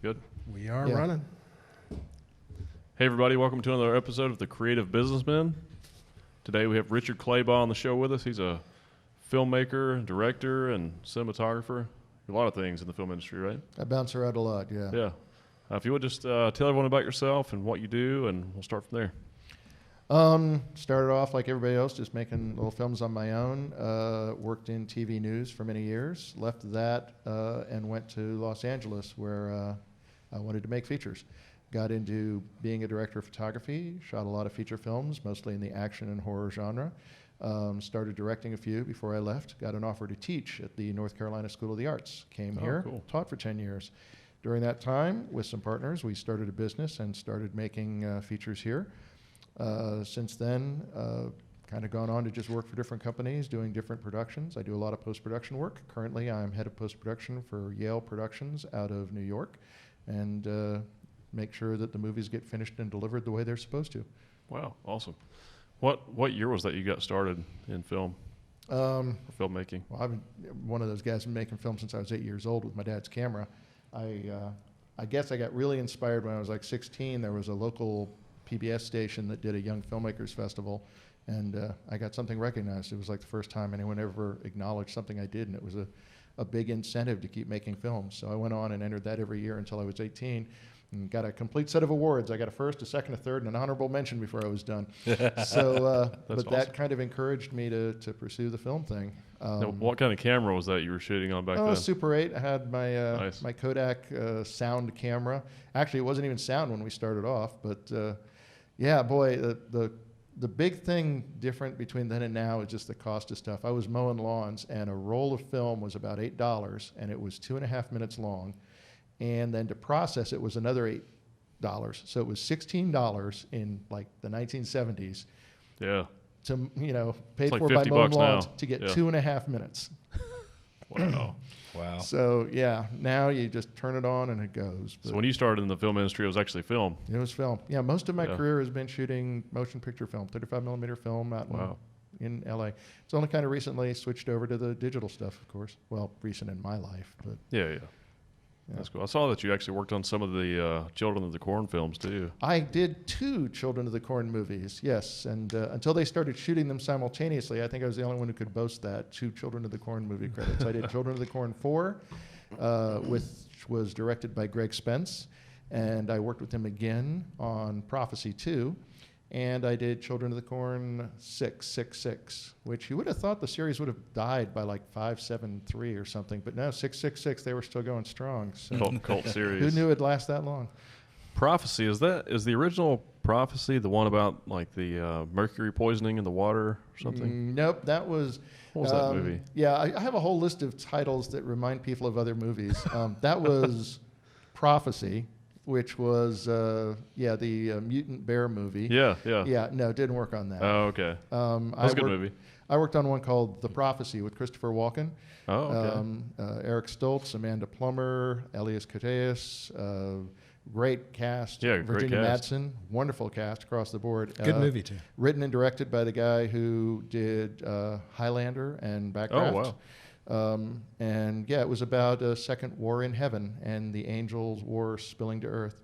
Good. We are running. Hey, everybody. Welcome to another episode of The Creative Businessmen. Today we have Richard Claybaugh on the show with us. He's a filmmaker, director, and cinematographer. A lot of things in the film industry, right? I bounce around a lot, yeah. Yeah. If you would just tell everyone about yourself and what you do, and we'll start from there. Started off like everybody else, just making little films on my own. Worked in TV news for many years. Left that and went to Los Angeles, where I wanted to make features. Got into being a director of photography, shot a lot of feature films, mostly in the action and horror genre. Started directing a few before I left. Got an offer to teach at the North Carolina School of the Arts. Came here, cool. taught for 10 years. During that time, with some partners, we started a business and started making features here. Since then, kind of gone on to just work for different companies, doing different productions. I do a lot of post-production work. Currently, I'm head of post-production for Yale Productions out of New York, and make sure that the movies get finished and delivered the way they're supposed to. Wow, awesome. What year was that you got started in film, or filmmaking? Well, I've been one of those guys who's been making film since I was 8 years old with my dad's camera. I guess I got really inspired when I was like 16. There was a local PBS station that did a Young Filmmakers Festival, and I got something recognized. It was like the first time anyone ever acknowledged something I did, and it was a big incentive to keep making films. So I went on and entered that every year until I was 18, and got a complete set of awards. I got a first, a second, a third, and an honorable mention before I was done. So, but awesome. that kind of encouraged me to pursue the film thing. Now, what kind of camera was that you were shooting on back then? Super 8. I had my Nice. my Kodak sound camera. Actually, it wasn't even sound when we started off, but yeah, boy, the big thing different between then and now is just the cost of stuff. I was mowing lawns, and a roll of film was about $8, and it was 2.5 minutes long, and then to process it was another $8. So it was $16 in like the 1970s. Yeah. To paid like for by $50 mowing lawns now. to get Yeah. 2.5 minutes. Wow. Wow. So yeah, now you just turn it on and it goes. So But when you started in the film industry, it was actually film. it was film. Yeah, most of my Yeah. career has been shooting motion picture film, 35 millimeter film out Wow. in LA. It's only kind of recently switched over to the digital stuff, of course. Well, recent in my life, but Yeah. That's cool. I saw that you actually worked on some of the Children of the Corn films too. I did 2 Children of the Corn movies, yes. And until they started shooting them simultaneously, I think I was the only one who could boast that, 2 Children of the Corn movie credits. I did Children of the Corn 4, which was directed by Greg Spence. And I worked with him again on Prophecy 2. And I did Children of the Corn 666, which you would have thought the series would have died by like 573 or something. But no, 666, they were still going strong. So Cult series. who knew it'd last that long? Prophecy, is the original Prophecy the one about like the mercury poisoning in the water or something? Nope, that was... What was that movie? Yeah, I have a whole list of titles that remind people of other movies. That was Prophecy, which was, the Mutant Bear movie. Yeah. Yeah, no, it didn't work on that. Oh, okay. That's a good movie. I worked on one called The Prophecy with Christopher Walken. Oh, okay. Eric Stoltz, Amanda Plummer, Elias Koteas, great cast. Yeah, great Virginia cast. Madsen, wonderful cast across the board. Good movie, too. Written and directed by the guy who did Highlander and Backdraft. Oh, wow. And yeah, it was about a second war in heaven and the angels' war spilling to earth.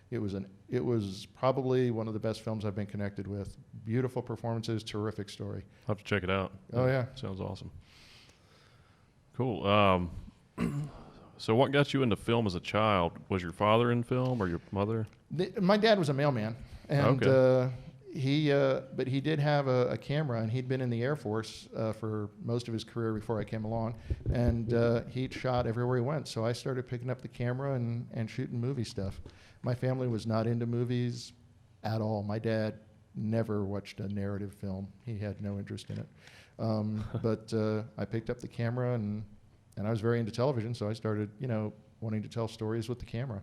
It was probably one of the best films I've been connected with. Beautiful performances, terrific story. I'll have to check it out. Oh, yeah. Sounds awesome. Cool. So what got you into film as a child? Was your father in film or your mother? My dad was a mailman, and Okay. but he did have a camera, and he'd been in the Air Force for most of his career before I came along, and he'd shot everywhere he went. So I started picking up the camera and shooting movie stuff. My family was not into movies at all. My dad never watched a narrative film. He had no interest in it. But I picked up the camera, and I was very into television, so I started, wanting to tell stories with the camera.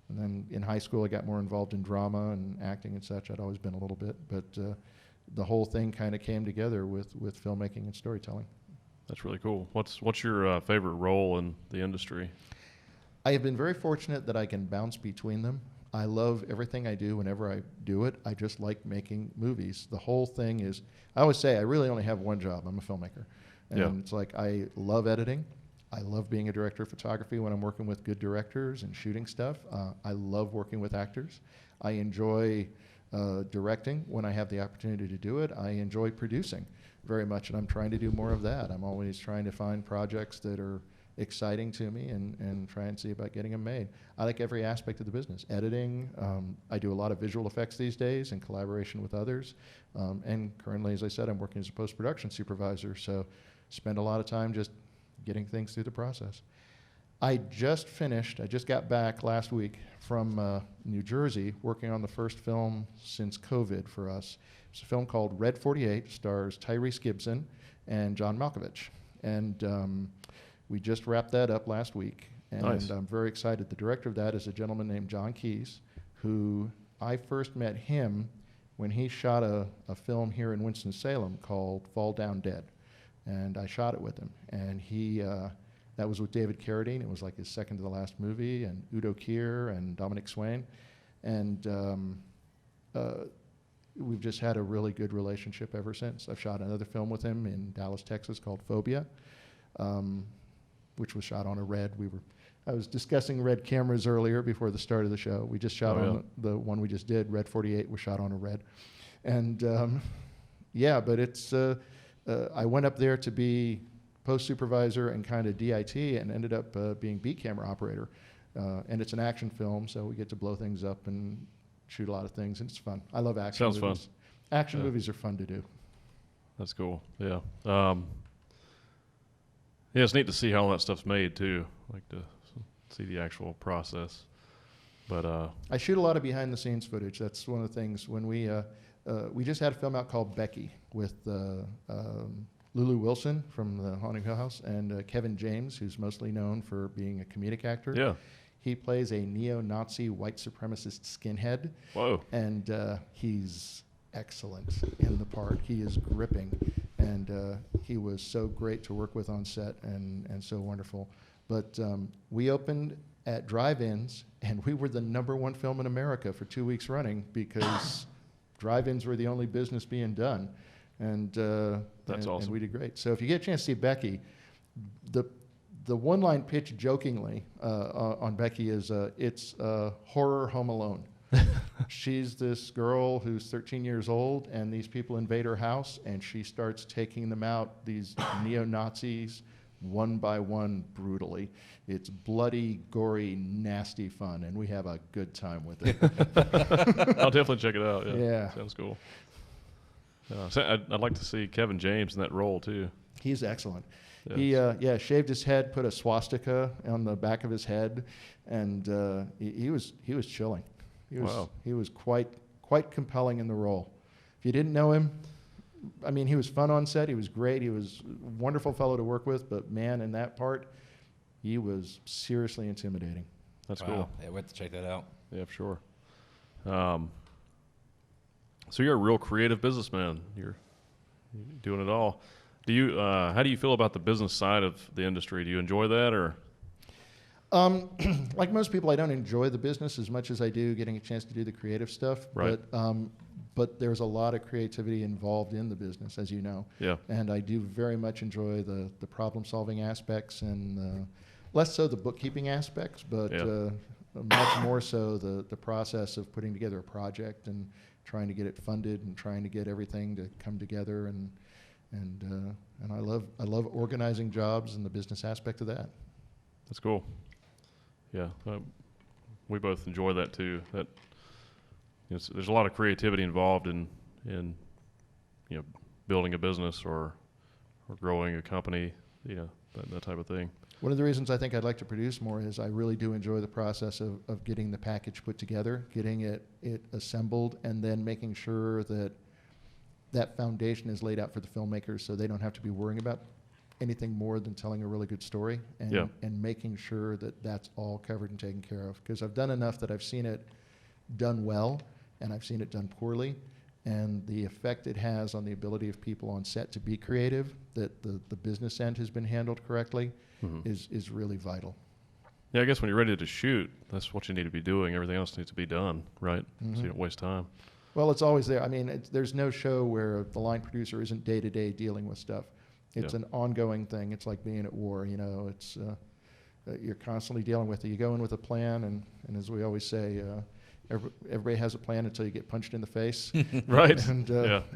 And then in high school, I got more involved in drama and acting and such. I'd always been a little bit, but the whole thing kind of came together with filmmaking and storytelling. That's really cool. What's your favorite role in the industry? I have been very fortunate that I can bounce between them. I love everything I do whenever I do it. I just like making movies. The whole thing is, I always say I really only have one job. I'm a filmmaker. And Yeah. it's like I love editing. I love being a director of photography when I'm working with good directors and shooting stuff. I love working with actors. I enjoy directing when I have the opportunity to do it. I enjoy producing very much, and I'm trying to do more of that. I'm always trying to find projects that are exciting to me and try and see about getting them made. I like every aspect of the business. Editing, I do a lot of visual effects these days in collaboration with others. And currently, as I said, I'm working as a post-production supervisor, so spend a lot of time just getting things through the process. I just got back last week from New Jersey working on the first film since COVID for us. It's a film called Red 48, stars Tyrese Gibson and John Malkovich. And we just wrapped that up last week, and Nice. I'm very excited. The director of that is a gentleman named John Keyes, who I first met him when he shot a film here in Winston-Salem called Fall Down Dead. And I shot it with him. And that was with David Carradine. It was like his second to the last movie, and Udo Kier and Dominic Swain. And we've just had a really good relationship ever since. I've shot another film with him in Dallas, Texas called Phobia, which was shot on a red. I was discussing red cameras earlier before the start of the show. We just shot on the one we just did, Red 48, was shot on a red. And but it's, I went up there to be post supervisor and kind of DIT and ended up being beat camera operator. And it's an action film, so we get to blow things up and shoot a lot of things, and it's fun. I love action movies. Sounds fun. Action movies are fun to do. That's cool. Yeah. Yeah, it's neat to see how all that stuff's made too. Like to see the actual process. But I shoot a lot of behind the scenes footage. That's one of the things when we just had a film out called Becky with Lulu Wilson from the Haunting Hill House and Kevin James, who's mostly known for being a comedic actor. yeah. He plays a neo-Nazi white supremacist skinhead. Whoa. And he's excellent in the part. He is gripping, and he was so great to work with on set and so wonderful. But we opened at drive-ins, and we were the #1 film in America for 2 weeks running because drive-ins were the only business being done. And That's awesome. And we did great. So if you get a chance to see Becky, the one-line pitch jokingly on Becky is it's horror Home Alone. She's this girl who's 13 years old, and these people invade her house, and she starts taking them out, these neo-Nazis, one by one, brutally. It's bloody, gory, nasty fun, and we have a good time with it. I'll definitely check it out. Yeah. Sounds cool. I'd like to see Kevin James in that role too. He's excellent. Yes. He shaved his head, put a swastika on the back of his head, and he was chilling. He was quite compelling in the role. If you didn't know him, I mean, he was fun on set. He was great. He was a wonderful fellow to work with. But man, in that part, he was seriously intimidating. That's Wow. cool. Yeah, we have to check that out. Yeah, for sure. So you're a real creative businessman. You're doing it all. Do you? How do you feel about the business side of the industry? Do you enjoy that, or? Like most people, I don't enjoy the business as much as I do getting a chance to do the creative stuff. Right. But there's a lot of creativity involved in the business, as you know. Yeah. And I do very much enjoy the problem-solving aspects and less so the bookkeeping aspects, but much more so the process of putting together a project and trying to get it funded and trying to get everything to come together. And I love organizing jobs and the business aspect of that. That's cool. Yeah, we both enjoy that too. That there's a lot of creativity involved in building a business or growing a company, that type of thing. One of the reasons I think I'd like to produce more is I really do enjoy the process of getting the package put together, getting it assembled, and then making sure that foundation is laid out for the filmmakers so they don't have to be worrying about anything more than telling a really good story and making sure that that's all covered and taken care of. Because I've done enough that I've seen it done well and I've seen it done poorly, and the effect it has on the ability of people on set to be creative, that the business end has been handled correctly, is really vital. Yeah, I guess when you're ready to shoot, that's what you need to be doing. Everything else needs to be done, right? So you don't waste time. Well, it's always there. I mean, there's no show where the line producer isn't day-to-day dealing with stuff. It's Yeah. an ongoing thing. It's like being at war. It's you're constantly dealing with it. You go in with a plan, and as we always say, everybody has a plan until you get punched in the face. Right. And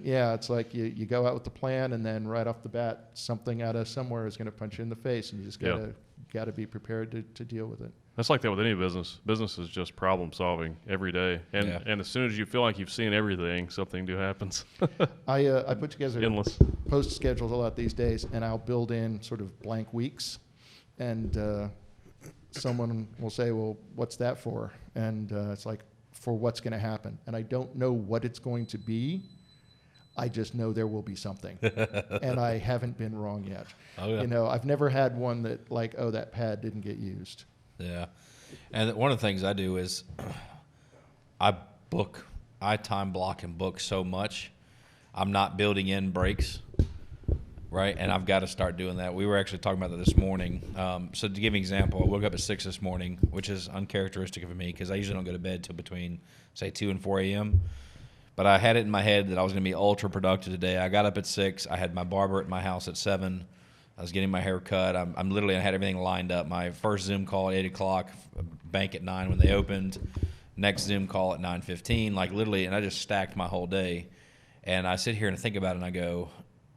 Yeah. it's like you go out with the plan, and then right off the bat, something out of somewhere is going to punch you in the face, and you just gotta be prepared to deal with it. That's like that with any business. Business is just problem solving every day, and as soon as you feel like you've seen everything, something new happens. I put together Endless. post schedules a lot these days, and I'll build in sort of blank weeks, and someone will say, "Well, what's that for?" And it's like, for what's going to happen, and I don't know what it's going to be. I just know there will be something, and I haven't been wrong yet. Oh, yeah. I've never had one that like, oh, that pad didn't get used. Yeah. And one of the things I do is I time block and book so much. I'm not building in breaks, right? And I've got to start doing that. We were actually talking about that this morning. So to give you an example, I woke up at 6 this morning, which is uncharacteristic of me because I usually don't go to bed till between, say, 2 and 4 a.m. But I had it in my head that I was going to be ultra productive today. I got up at 6. I had my barber at my house at 7. I was getting my hair cut. I had everything lined up. My first Zoom call at 8 o'clock, bank at 9 when they opened, next Zoom call at 9:15, like literally, and I just stacked my whole day. And I sit here and think about it, and I go,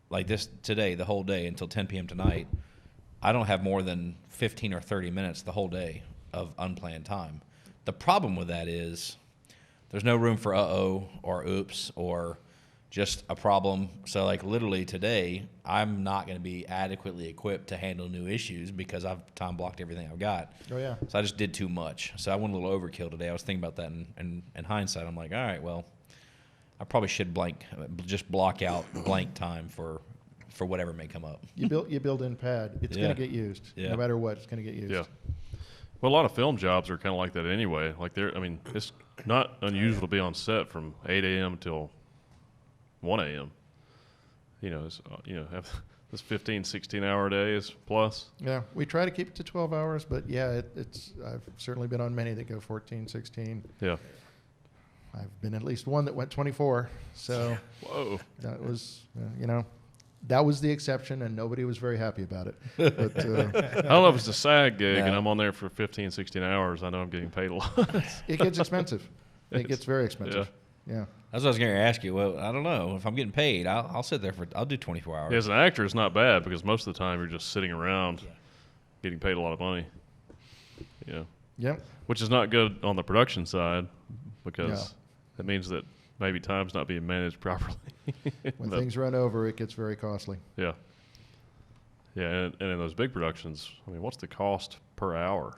like this today, the whole day until 10 p.m. tonight, I don't have more than 15 or 30 minutes the whole day of unplanned time. The problem with that is there's no room for uh-oh or oops or just a problem. So like literally today, I'm not going to be adequately equipped to handle new issues because I've time blocked everything I've got. Oh, yeah. So I just did too much. So I went a little overkill today. I was thinking about that in hindsight. I'm like, all right, well, I probably should just block out blank time for whatever may come up. You build in pad. It's going to get used. Yeah. No matter what, it's going to get used. Yeah. Well, a lot of film jobs are kind of like that anyway. Like it's not unusual to be on set from 8 a.m. till 1 a.m. Have this 15, 16-hour days plus. Yeah, we try to keep it to 12 hours, but yeah, I've certainly been on many that go 14, 16. Yeah. I've been at least one that went 24. So Whoa. that was, that was the exception, and nobody was very happy about it. But I don't know if it's a SAG gig Yeah. and I'm on there for 15, 16 hours. I know I'm getting paid a lot. it gets expensive. It gets very expensive. Yeah. That's what I was going to ask you. Well, I don't know. If I'm getting paid, I'll sit there I'll do 24 hours. Yeah, as an actor, it's not bad because most of the time you're just sitting around getting paid a lot of money. Yep. Which is not good on the production side because that means that maybe time's not being managed properly. When things run over, it gets very costly. Yeah. Yeah, and in those big productions, what's the cost per hour?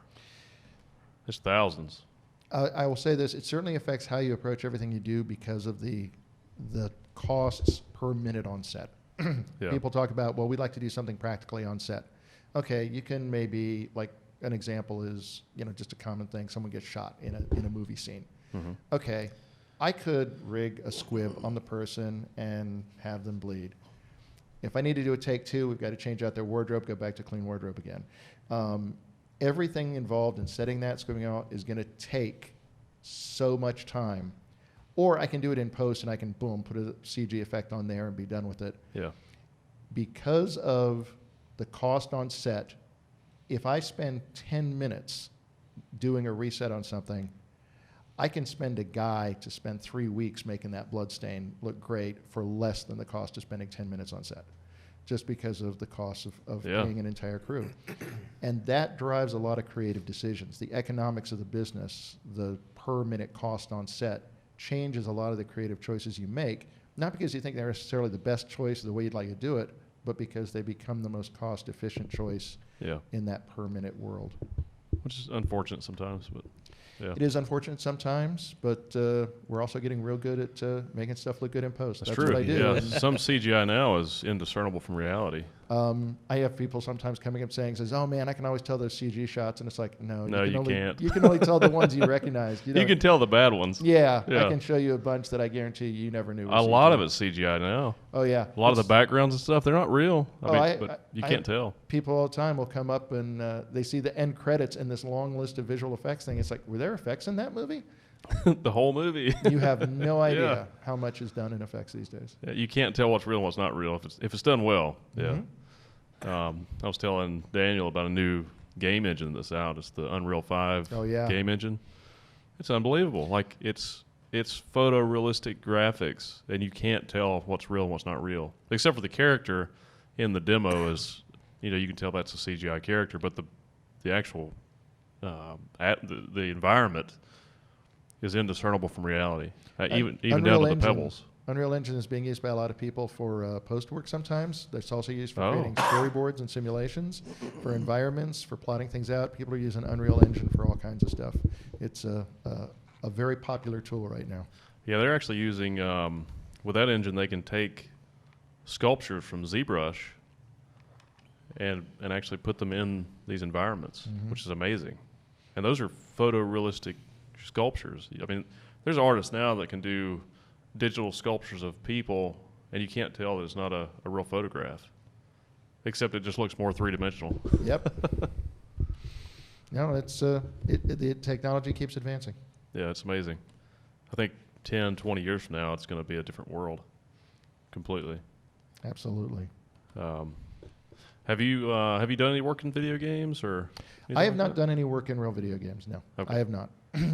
It's thousands. I will say this: it certainly affects how you approach everything you do because of the costs per minute on set. Yeah. People talk about, well, we'd like to do something practically on set. Okay, you can maybe, like an example is, just a common thing: someone gets shot in a movie scene. Mm-hmm. Okay, I could rig a squib on the person and have them bleed. If I need to do a take 2, we've got to change out their wardrobe, go back to clean wardrobe again. Everything involved in setting that, squibbing out, is going to take so much time. Or I can do it in post and I can, boom, put a CG effect on there and be done with it. Yeah. Because of the cost on set, if I spend 10 minutes doing a reset on something, I can spend a guy to spend 3 weeks making that blood stain look great for less than the cost of spending 10 minutes on set, just because of the cost of paying an entire crew. And that drives a lot of creative decisions. The economics of the business, the per minute cost on set, changes a lot of the creative choices you make, not because you think they're necessarily the best choice or the way you'd like to do it, but because they become the most cost efficient choice in that per minute world. Which is unfortunate sometimes, but yeah. It is unfortunate sometimes, but we're also getting real good at making stuff look good in post. That's That's true. what I do. Yeah, some CGI now is indiscernible from reality. I have people sometimes coming up saying, "Oh man, I can always tell those CG shots," and it's like, no, you can't. You can only tell the ones you recognize. You can tell the bad ones. Yeah, I can show you a bunch that I guarantee you never knew. A lot of it's CGI now. Oh yeah, a lot of the backgrounds and stuff, they're not real. But you can't tell. People all the time will come up and they see the end credits and this long list of visual effects thing. It's like, were there effects in that movie? The whole movie. You have no idea how much is done in effects these days. Yeah, you can't tell what's real and what's not real if it's done well. Yeah. Mm-hmm. I was telling Daniel about a new game engine that's out. It's the Unreal 5 game engine. It's unbelievable. Like it's photorealistic graphics, and you can't tell what's real and what's not real, except for the character in the demo is, you can tell that's a CGI character, but the actual the environment is indiscernible from reality, even down to the pebbles. Unreal Engine is being used by a lot of people for post work sometimes. It's also used for creating storyboards and simulations, for environments, for plotting things out. People are using Unreal Engine for all kinds of stuff. It's a very popular tool right now. Yeah, they're actually using, with that engine, they can take sculptures from ZBrush and actually put them in these environments, which is amazing. And those are photorealistic sculptures. I mean, there's artists now that can do digital sculptures of people, and you can't tell that it's not a real photograph, except it just looks more three-dimensional. Yep. No, it's the technology keeps advancing. Yeah, it's amazing. I think 10, 20 years from now, it's going to be a different world, completely. Absolutely. Have you done any work in video games or? I have not done any work in real video games. No, I have not.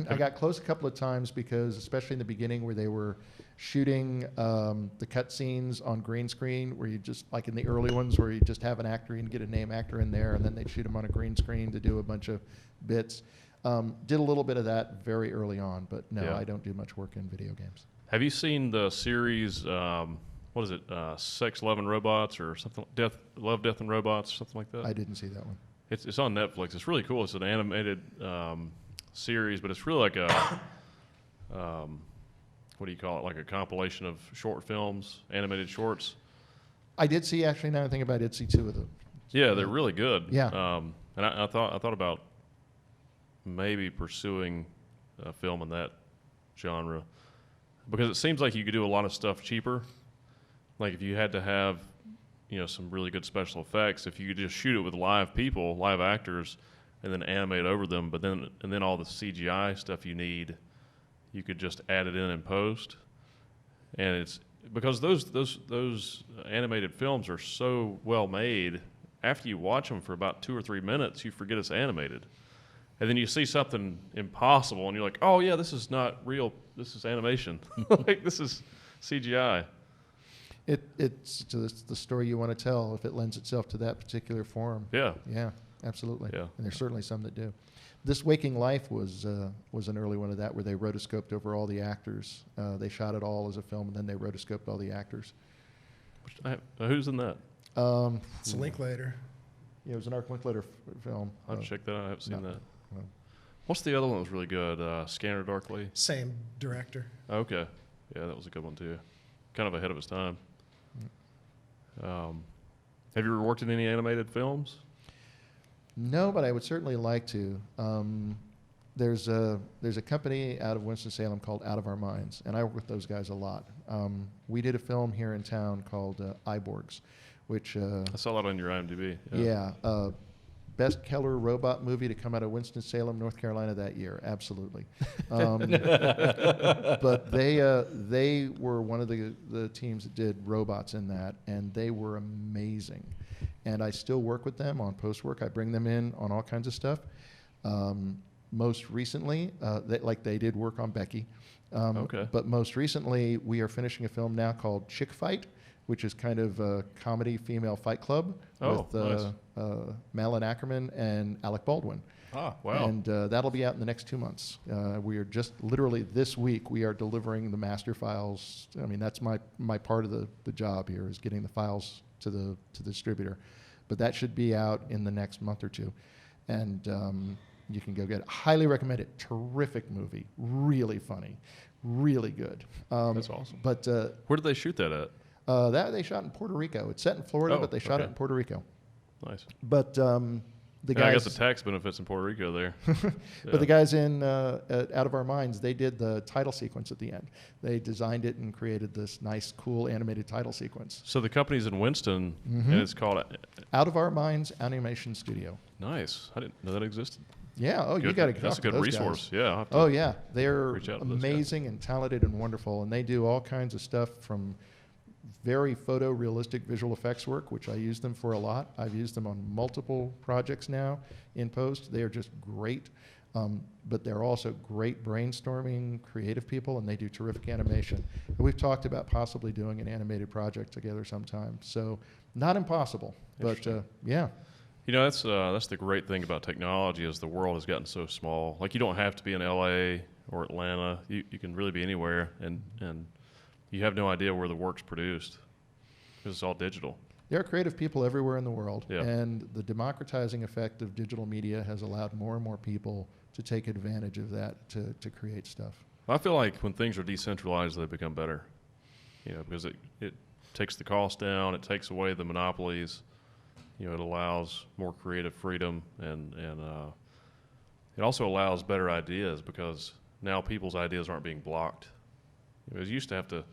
I got close a couple of times because, especially in the beginning, where they were shooting the cut scenes on green screen, where you just, like in the early ones, where you just have an actor and get a name actor in there, and then they'd shoot him on a green screen to do a bunch of bits. Did a little bit of that very early on, but no, I don't do much work in video games. Have you seen the series? What is it? Sex, Love, and Robots, or something? Love, Death, and Robots, something like that. I didn't see that one. It's on Netflix. It's really cool. It's an animated series, but it's really like a what do you call it? Like a compilation of short films, animated shorts. I did see, actually, now I think about it, I did see two of them. Yeah, they're really good. Yeah. And I thought about maybe pursuing a film in that genre, because it seems like you could do a lot of stuff cheaper. Like if you had to have, some really good special effects, if you could just shoot it with live people, live actors, and then animate over them, and then all the CGI stuff you need, you could just add it in post. And it's because those animated films are so well made. After you watch them for about 2 or 3 minutes, you forget it's animated, and then you see something impossible, and you're like, "Oh yeah, this is not real. This is animation. Like this is CGI." It's the story you want to tell if it lends itself to that particular form. Yeah. Yeah, absolutely. Yeah. And there's certainly some that do. This Waking Life was an early one of that, where they rotoscoped over all the actors. They shot it all as a film, and then they rotoscoped all the actors. Who's in that? It's a Linklater. Yeah, it was an Art Linklater film. I'll check that out. I haven't seen that. No. What's the other one that was really good? Scanner Darkly? Same director. Okay. Yeah, that was a good one too. Kind of ahead of its time. Have you ever worked in any animated films? No, but I would certainly like to. There's a company out of Winston-Salem called Out of Our Minds, and I work with those guys a lot. We did a film here in town called Iborgs, which I saw that on your IMDb. best Keller robot movie to come out of Winston-Salem, North Carolina that year. Absolutely. But they were one of the teams that did robots in that, and they were amazing. And I still work with them on post work. I bring them in on all kinds of stuff. Most recently, they did work on Becky. Okay. But most recently, we are finishing a film now called Chick Fight, which is kind of a comedy female fight club with nice. Malin Ackerman and Alec Baldwin. Ah, wow. And that'll be out in the next 2 months. We are just literally this week, we are delivering the master files. I mean, that's my part of the job here, is getting the files to the distributor. But that should be out in the next month or two. And you can go get it. Highly recommend it. Terrific movie. Really funny. Really good. That's awesome. But where did they shoot that at? that they shot in Puerto Rico. It's set in Florida, but they shot it in Puerto Rico. Nice. But the guys, I got the tax benefits in Puerto Rico there. But the guys in Out of Our Minds, they did the title sequence at the end. They designed it and created this nice, cool animated title sequence. So the company's in Winston, and it's called Out of Our Minds Animation Studio. Nice. I didn't know that existed. Yeah. Oh, Good. you got to. That's a good resource. Guys. Yeah. I'll have to Oh yeah, they're reach out to those amazing and talented and wonderful, and they do all kinds of stuff from very photorealistic visual effects work, which I use them for a lot. I've used them on multiple projects now in post. They are just great, but they're also great brainstorming, creative people, and they do terrific animation. And we've talked about possibly doing an animated project together sometime. So not impossible, but yeah. You know, that's the great thing about technology is the world has gotten so small. Like, you don't have to be in L.A. or Atlanta. You can really be anywhere, and you have no idea where the work's produced because it's all digital. There are creative people everywhere in the world, Yeah. and the democratizing effect of digital media has allowed more and more people to take advantage of that to create stuff. I feel like when things are decentralized, they become better, you know, because it takes the cost down, it takes away the monopolies, you know, it allows more creative freedom, and it also allows better ideas because now people's ideas aren't being blocked. You know, you used to have to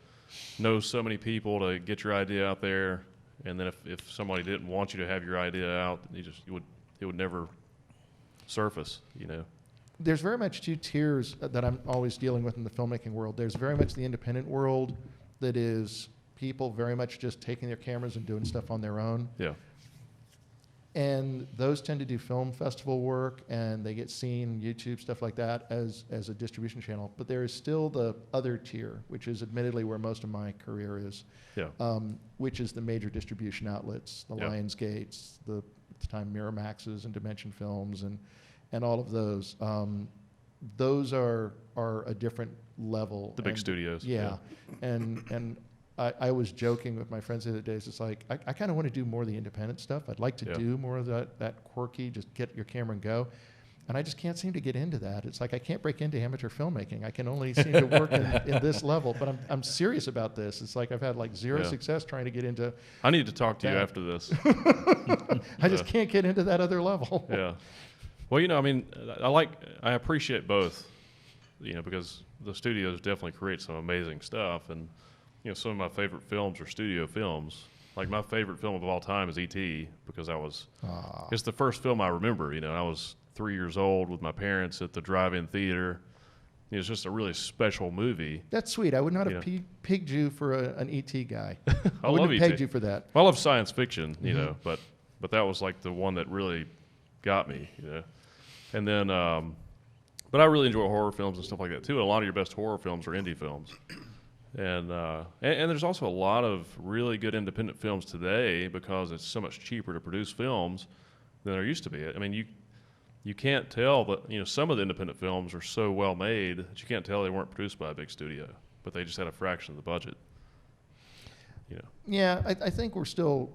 know so many people to get your idea out there, and then if somebody didn't want you to have your idea out, it would never surface, you know. There's very much two tiers that I'm always dealing with in the filmmaking world. There's very much the independent world that is people very much just taking their cameras and doing stuff on their own. Yeah. And those tend to do film festival work, and they get seen, YouTube, stuff like that, as a distribution channel. But there is still the other tier, which is admittedly where most of my career is, Yeah. which is the major distribution outlets, the Yeah. Lionsgates, at the time Miramaxes and Dimension Films, and all of those. Those are a different level. The big studios. Yeah. And I was joking with my friends the other day. It's like, I kind of want to do more of the independent stuff. I'd like to do more of that quirky, just get your camera and go. And I just can't seem to get into that. It's like I can't break into amateur filmmaking. I can only seem to work in this level. But I'm serious about this. It's like I've had like zero success trying to get into. I need to talk to you after this. I just can't get into that other level. Yeah. Well, you know, I mean, I appreciate both, you know, because the studios definitely create some amazing stuff, and you know, some of my favorite films are studio films. Like, my favorite film of all time is E.T. because it's the first film I remember. You know, I was 3 years old with my parents at the drive-in theater. You know, it's just a really special movie. That's sweet. I would not have pegged you for an E.T. guy. I love wouldn't have pegged E.T. you for that. Well, I love science fiction, you know, but that was like the one that really got me, you know. And then, but I really enjoy horror films and stuff like that too. And a lot of your best horror films are indie films. And there's also a lot of really good independent films today because it's so much cheaper to produce films than there used to be. I mean, you can't tell, but you know, some of the independent films are so well made that you can't tell they weren't produced by a big studio, but they just had a fraction of the budget. You know. Yeah, I think we're still.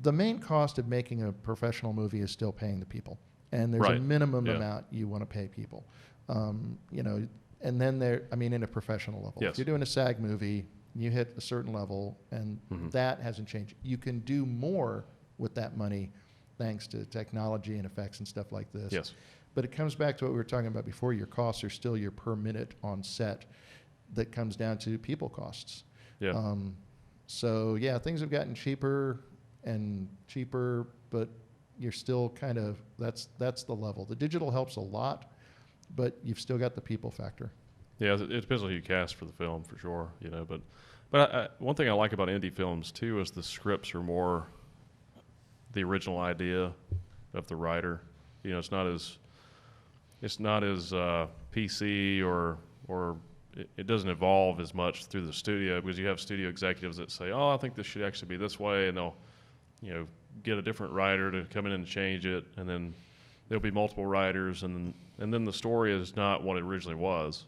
The main cost of making a professional movie is still paying the people, and there's a minimum amount you want to pay people. You know. And then in a professional level. Yes. If you're doing a SAG movie, you hit a certain level, and that hasn't changed. You can do more with that money thanks to technology and effects and stuff like this. Yes. But it comes back to what we were talking about before. Your costs are still your per minute on set. That comes down to people costs. Yeah. So, yeah, things have gotten cheaper and cheaper, but you're still kind of, that's the level. The digital helps a lot, but you've still got the people factor. Yeah, it depends on who you cast for the film, for sure. You know, but one thing I like about indie films too is the scripts are more the original idea of the writer. You know, it's not as PC or it doesn't evolve as much through the studio because you have studio executives that say, "Oh, I think this should actually be this way," and they'll, you know, get a different writer to come in and change it, and then there'll be multiple writers, and then the story is not what it originally was.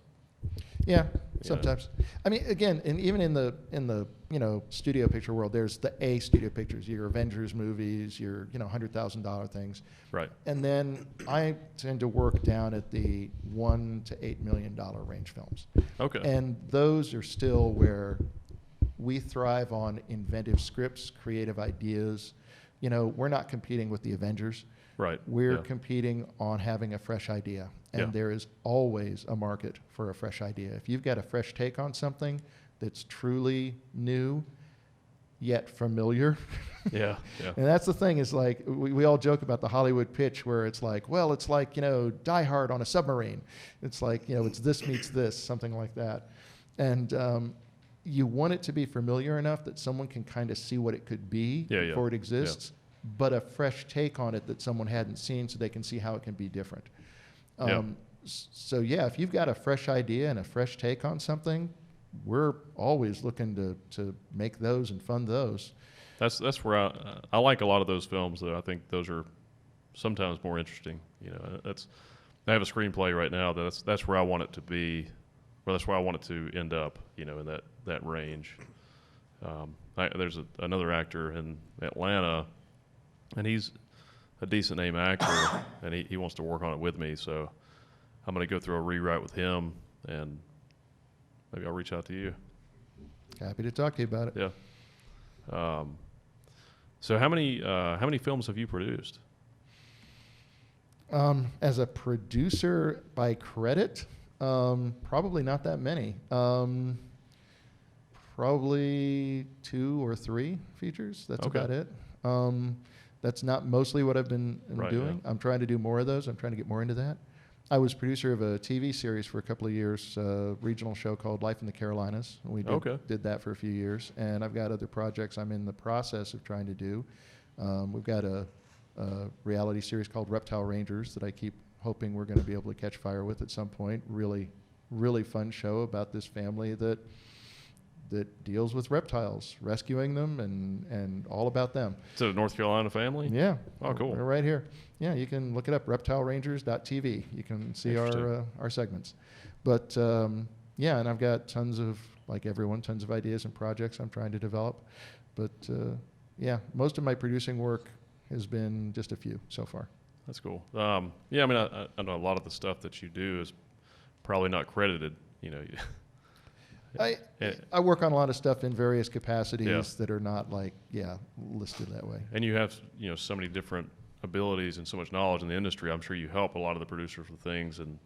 Yeah, sometimes. I mean, again, and even in the you know, studio picture world, there's the A studio pictures, your Avengers movies, your, you know, $100,000 things. Right. And then I tend to work down at the $1 to $8 million range films. Okay. And those are still where we thrive on inventive scripts, creative ideas. You know, we're not competing with the Avengers. Right. We're competing on having a fresh idea. And there is always a market for a fresh idea. If you've got a fresh take on something that's truly new, yet familiar. Yeah. And that's the thing is, like, we all joke about the Hollywood pitch where it's like, well, it's like, you know, Die Hard on a submarine. It's like, you know, it's this meets this, something like that. And you want it to be familiar enough that someone can kind of see what it could be before it exists, but a fresh take on it that someone hadn't seen so they can see how it can be different. So yeah, if you've got a fresh idea and a fresh take on something, we're always looking to make those and fund those. That's where I like a lot of those films, though. I think those are sometimes more interesting. I have a screenplay right now that's where I want it to be, or that's where I want it to end up, in that range. There's another actor in Atlanta, and he's a decent name actor, and he wants to work on it with me, so I'm going to go through a rewrite with him, and maybe I'll reach out to you. Happy to talk to you about it. Yeah. So how many films have you produced? As a producer by credit, probably not that many. Probably 2 or 3 features. That's about it. That's not mostly what I've been doing. Yeah. I'm trying to do more of those. I'm trying to get more into that. I was producer of a TV series for a couple of years, a regional show called Life in the Carolinas. We did that for a few years, and I've got other projects I'm in the process of trying to do. We've got a reality series called Reptile Rangers that I keep hoping we're going to be able to catch fire with at some point. Really, really fun show about this family that deals with reptiles, rescuing them and all about them. It's a North Carolina family? Yeah. Oh, cool. We're right here. Yeah, you can look it up, reptilerangers.tv. You can see our segments. But yeah, and I've got tons of ideas and projects I'm trying to develop. But yeah, most of my producing work has been just a few so far. That's cool. Yeah, I mean, I know a lot of the stuff that you do is probably not credited, I work on a lot of stuff in various capacities that are not listed that way. And you have so many different abilities and so much knowledge in the industry. I'm sure you help a lot of the producers with things, and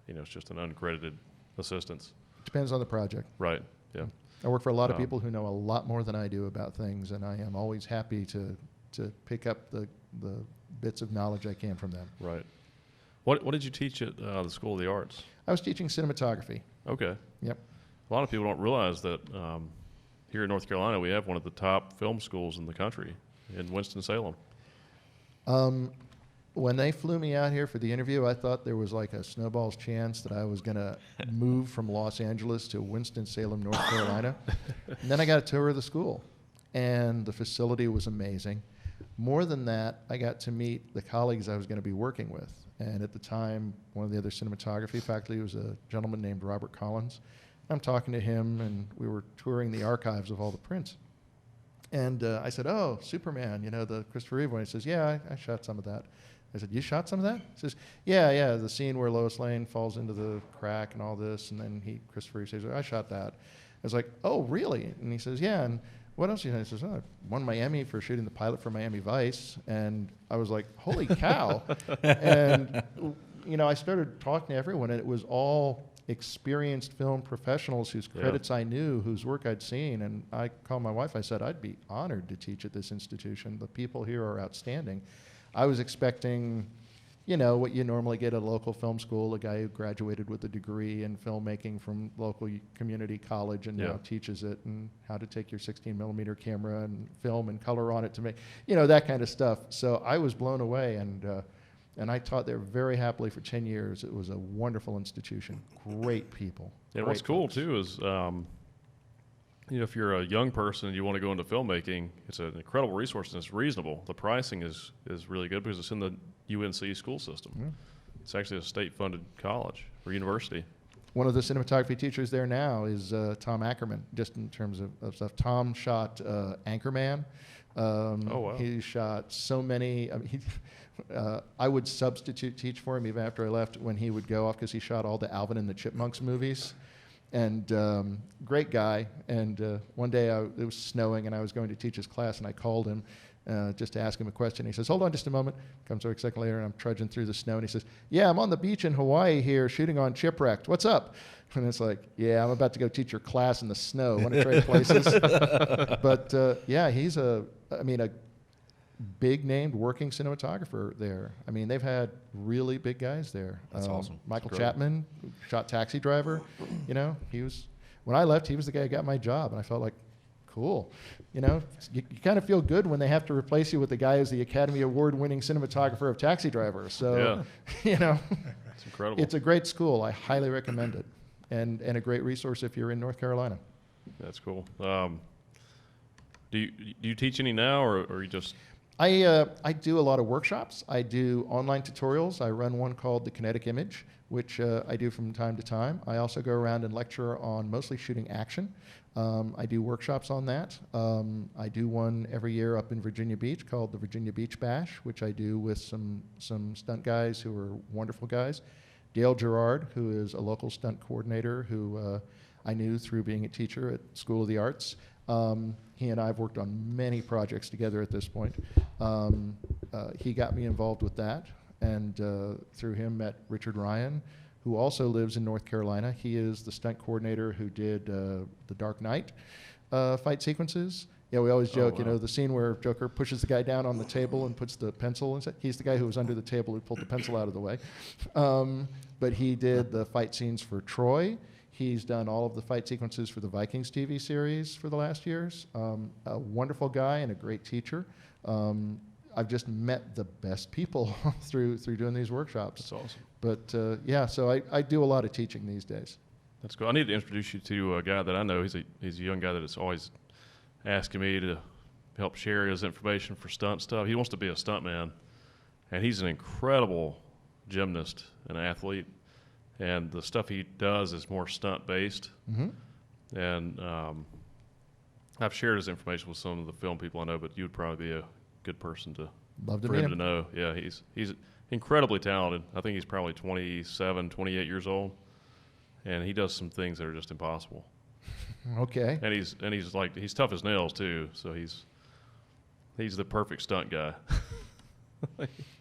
it's just an uncredited assistance. Depends on the project. Right. Yeah. I work for a lot of people who know a lot more than I do about things, and I am always happy to pick up the bits of knowledge I can from them. Right. What did you teach at the School of the Arts? I was teaching cinematography. Okay. Yep. A lot of people don't realize that here in North Carolina we have one of the top film schools in the country in Winston-Salem. When they flew me out here for the interview, I thought there was like a snowball's chance that I was going to move from Los Angeles to Winston-Salem, North Carolina. And then I got a tour of the school, and the facility was amazing. More than that, I got to meet the colleagues I was going to be working with. And at the time, one of the other cinematography faculty was a gentleman named Robert Collins. I'm talking to him, and we were touring the archives of all the prints. And I said, "Oh, Superman, the Christopher Reeve one." He says, "Yeah, I shot some of that." I said, "You shot some of that?" He says, Yeah, the scene where Lois Lane falls into the crack and all this, and then Christopher Reeve says, "I shot that." I was like, "Oh, really?" And he says, "Yeah, and what else?" He says, "Oh, I won my Emmy for shooting the pilot for Miami Vice." And I was like, "Holy cow." And, I started talking to everyone, and it was all experienced film professionals whose credits I knew, whose work I'd seen. And I called my wife. I said, "I'd be honored to teach at this institution. The people here are outstanding." I was expecting, what you normally get at a local film school, a guy who graduated with a degree in filmmaking from local community college and now teaches it, and how to take your 16 millimeter camera and film and color on it to make, that kind of stuff. So I was blown away, and I taught there very happily for 10 years. It was a wonderful institution, great people. And what's cool too is, if you're a young person and you want to go into filmmaking, it's an incredible resource and it's reasonable. The pricing is really good because it's in the UNC school system. Yeah. It's actually a state-funded college or university. One of the cinematography teachers there now is Tom Ackerman, just in terms of stuff. Tom shot Anchorman. Oh, wow. He shot so many. I would substitute teach for him even after I left when he would go off, because he shot all the Alvin and the Chipmunks movies. And great guy. And one day it was snowing, and I was going to teach his class, and I called him just to ask him a question. He says, "Hold on just a moment." Comes over a second later, and I'm trudging through the snow, and he says, "Yeah, I'm on the beach in Hawaii here shooting on Chipwrecked. What's up?" And it's like, "Yeah, I'm about to go teach your class in the snow. Want to trade places?" But yeah, he's a big-named working cinematographer there. I mean, they've had really big guys there. That's awesome. Michael Chapman shot Taxi Driver. He was when I left, he was the guy who got my job, and I felt like, cool. You know, you kind of feel good when they have to replace you with the guy who's the Academy Award-winning cinematographer of Taxi Driver. So, you know, It's incredible. it's a great school. I highly recommend it, and a great resource if you're in North Carolina. That's cool. Do you teach any now, or you just? I do a lot of workshops. I do online tutorials. I run one called The Kinetic Image, which I do from time to time. I also go around and lecture on mostly shooting action. I do workshops on that. I do one every year up in Virginia Beach called the Virginia Beach Bash, which I do with some stunt guys who are wonderful guys. Dale Gerard, who is a local stunt coordinator who I knew through being a teacher at School of the Arts. He and I have worked on many projects together at this point. He got me involved with that, and through him met Richard Ryan, who also lives in North Carolina. He is the stunt coordinator who did the Dark Knight fight sequences. Yeah, we always joke, wow. you know, the scene where Joker pushes the guy down on the table and puts the pencil inside. He's the guy who was under the table who pulled the pencil out of the way. But he did the fight scenes for Troy. He's done all of the fight sequences for the Vikings TV series for the last years. A wonderful guy and a great teacher. I've just met the best people through doing these workshops. That's awesome. But yeah, so I do a lot of teaching these days. That's cool. I need to introduce you to a guy that I know. He's a young guy that is always asking me to help share his information for stunt stuff. He wants to be a stuntman, and he's an incredible gymnast and athlete. And the stuff he does is more stunt-based. Mm-hmm. And I've shared his information with some of the film people I know, but you would probably be a good person Love to for meet him to him. know. Yeah, he's incredibly talented. I think he's probably 27, 28 years old, and he does some things that are just impossible. Okay. And he's tough as nails too. So he's the perfect stunt guy.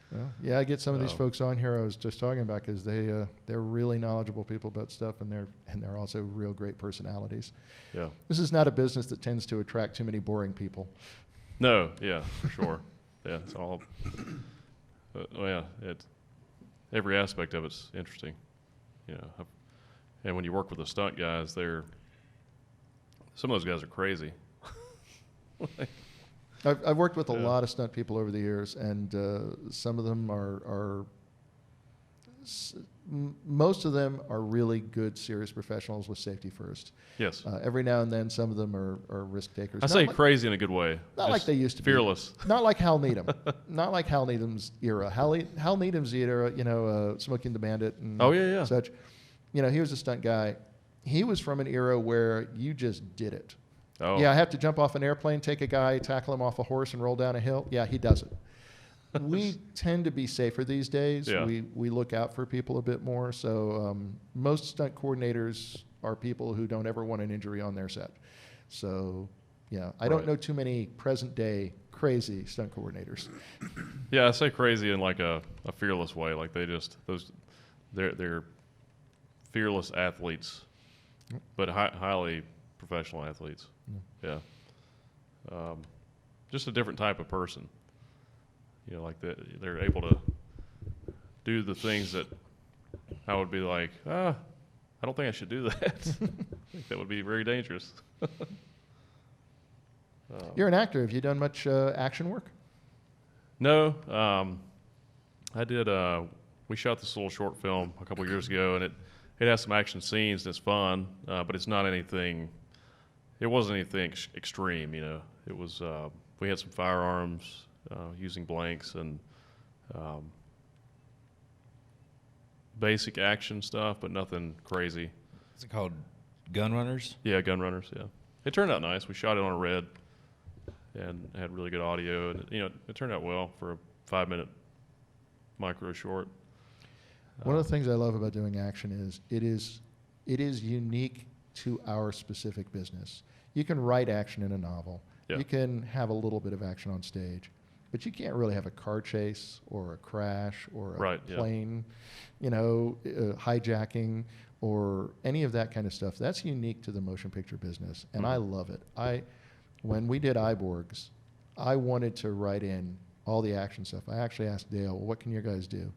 Well, yeah, I get some of these Um, folks on here I was just talking about because they're really knowledgeable people about stuff, and they're also real great personalities. Yeah. This is not a business that tends to attract too many boring people. No. Yeah. For sure. Yeah. It's all. Yeah. Every aspect of it's interesting. You know. And when you work with the stunt guys, some of those guys are crazy. I've worked with a Yeah. lot of stunt people over the years, and some of them most of them are really good, serious professionals with safety first. Yes. Every now and then, some of them are risk takers. I say crazy in a good way. Not like Just they used to fearless. be. Not like Hal Needham. Not like Hal Needham's era. Hal Needham's era, you know, Smoking the Bandit and Oh, yeah, yeah. such. You know, he was a stunt guy. He was from an era where you just did it. Oh. Yeah, I have to jump off an airplane, take a guy, tackle him off a horse, and roll down a hill. Yeah, he does it. We tend to be safer these days. Yeah. We look out for people a bit more. So most stunt coordinators are people who don't ever want an injury on their set. So yeah, I don't Right. know too many present day crazy stunt coordinators. Yeah, I say crazy in like a fearless way. Like they're fearless athletes, but highly professional athletes. Yeah. Just a different type of person. You know, like they're able to do the things that I would be like, I don't think I should do that. I think that would be very dangerous. You're an actor. Have you done much action work? No, I did. We shot this little short film a couple years ago, and it has some action scenes. And it's fun, but it's not anything. It wasn't anything extreme, you know. It was. We had some firearms using blanks and basic action stuff, but nothing crazy. What's it called? Gun Runners? Yeah, gun runners. Yeah, it turned out nice. We shot it on a red, and had really good audio, and you know, it turned out well for a 5-minute micro short. One of the things I love about doing action is it is unique to our specific business. You can write action in a novel. Yeah. You can have a little bit of action on stage, but you can't really have a car chase or a crash or a Right, yeah. plane, you know, hijacking or any of that kind of stuff. That's unique to the motion picture business, and I love it. When we did Iborgs, I wanted to write in all the action stuff. I actually asked Dale, well, what can you guys do?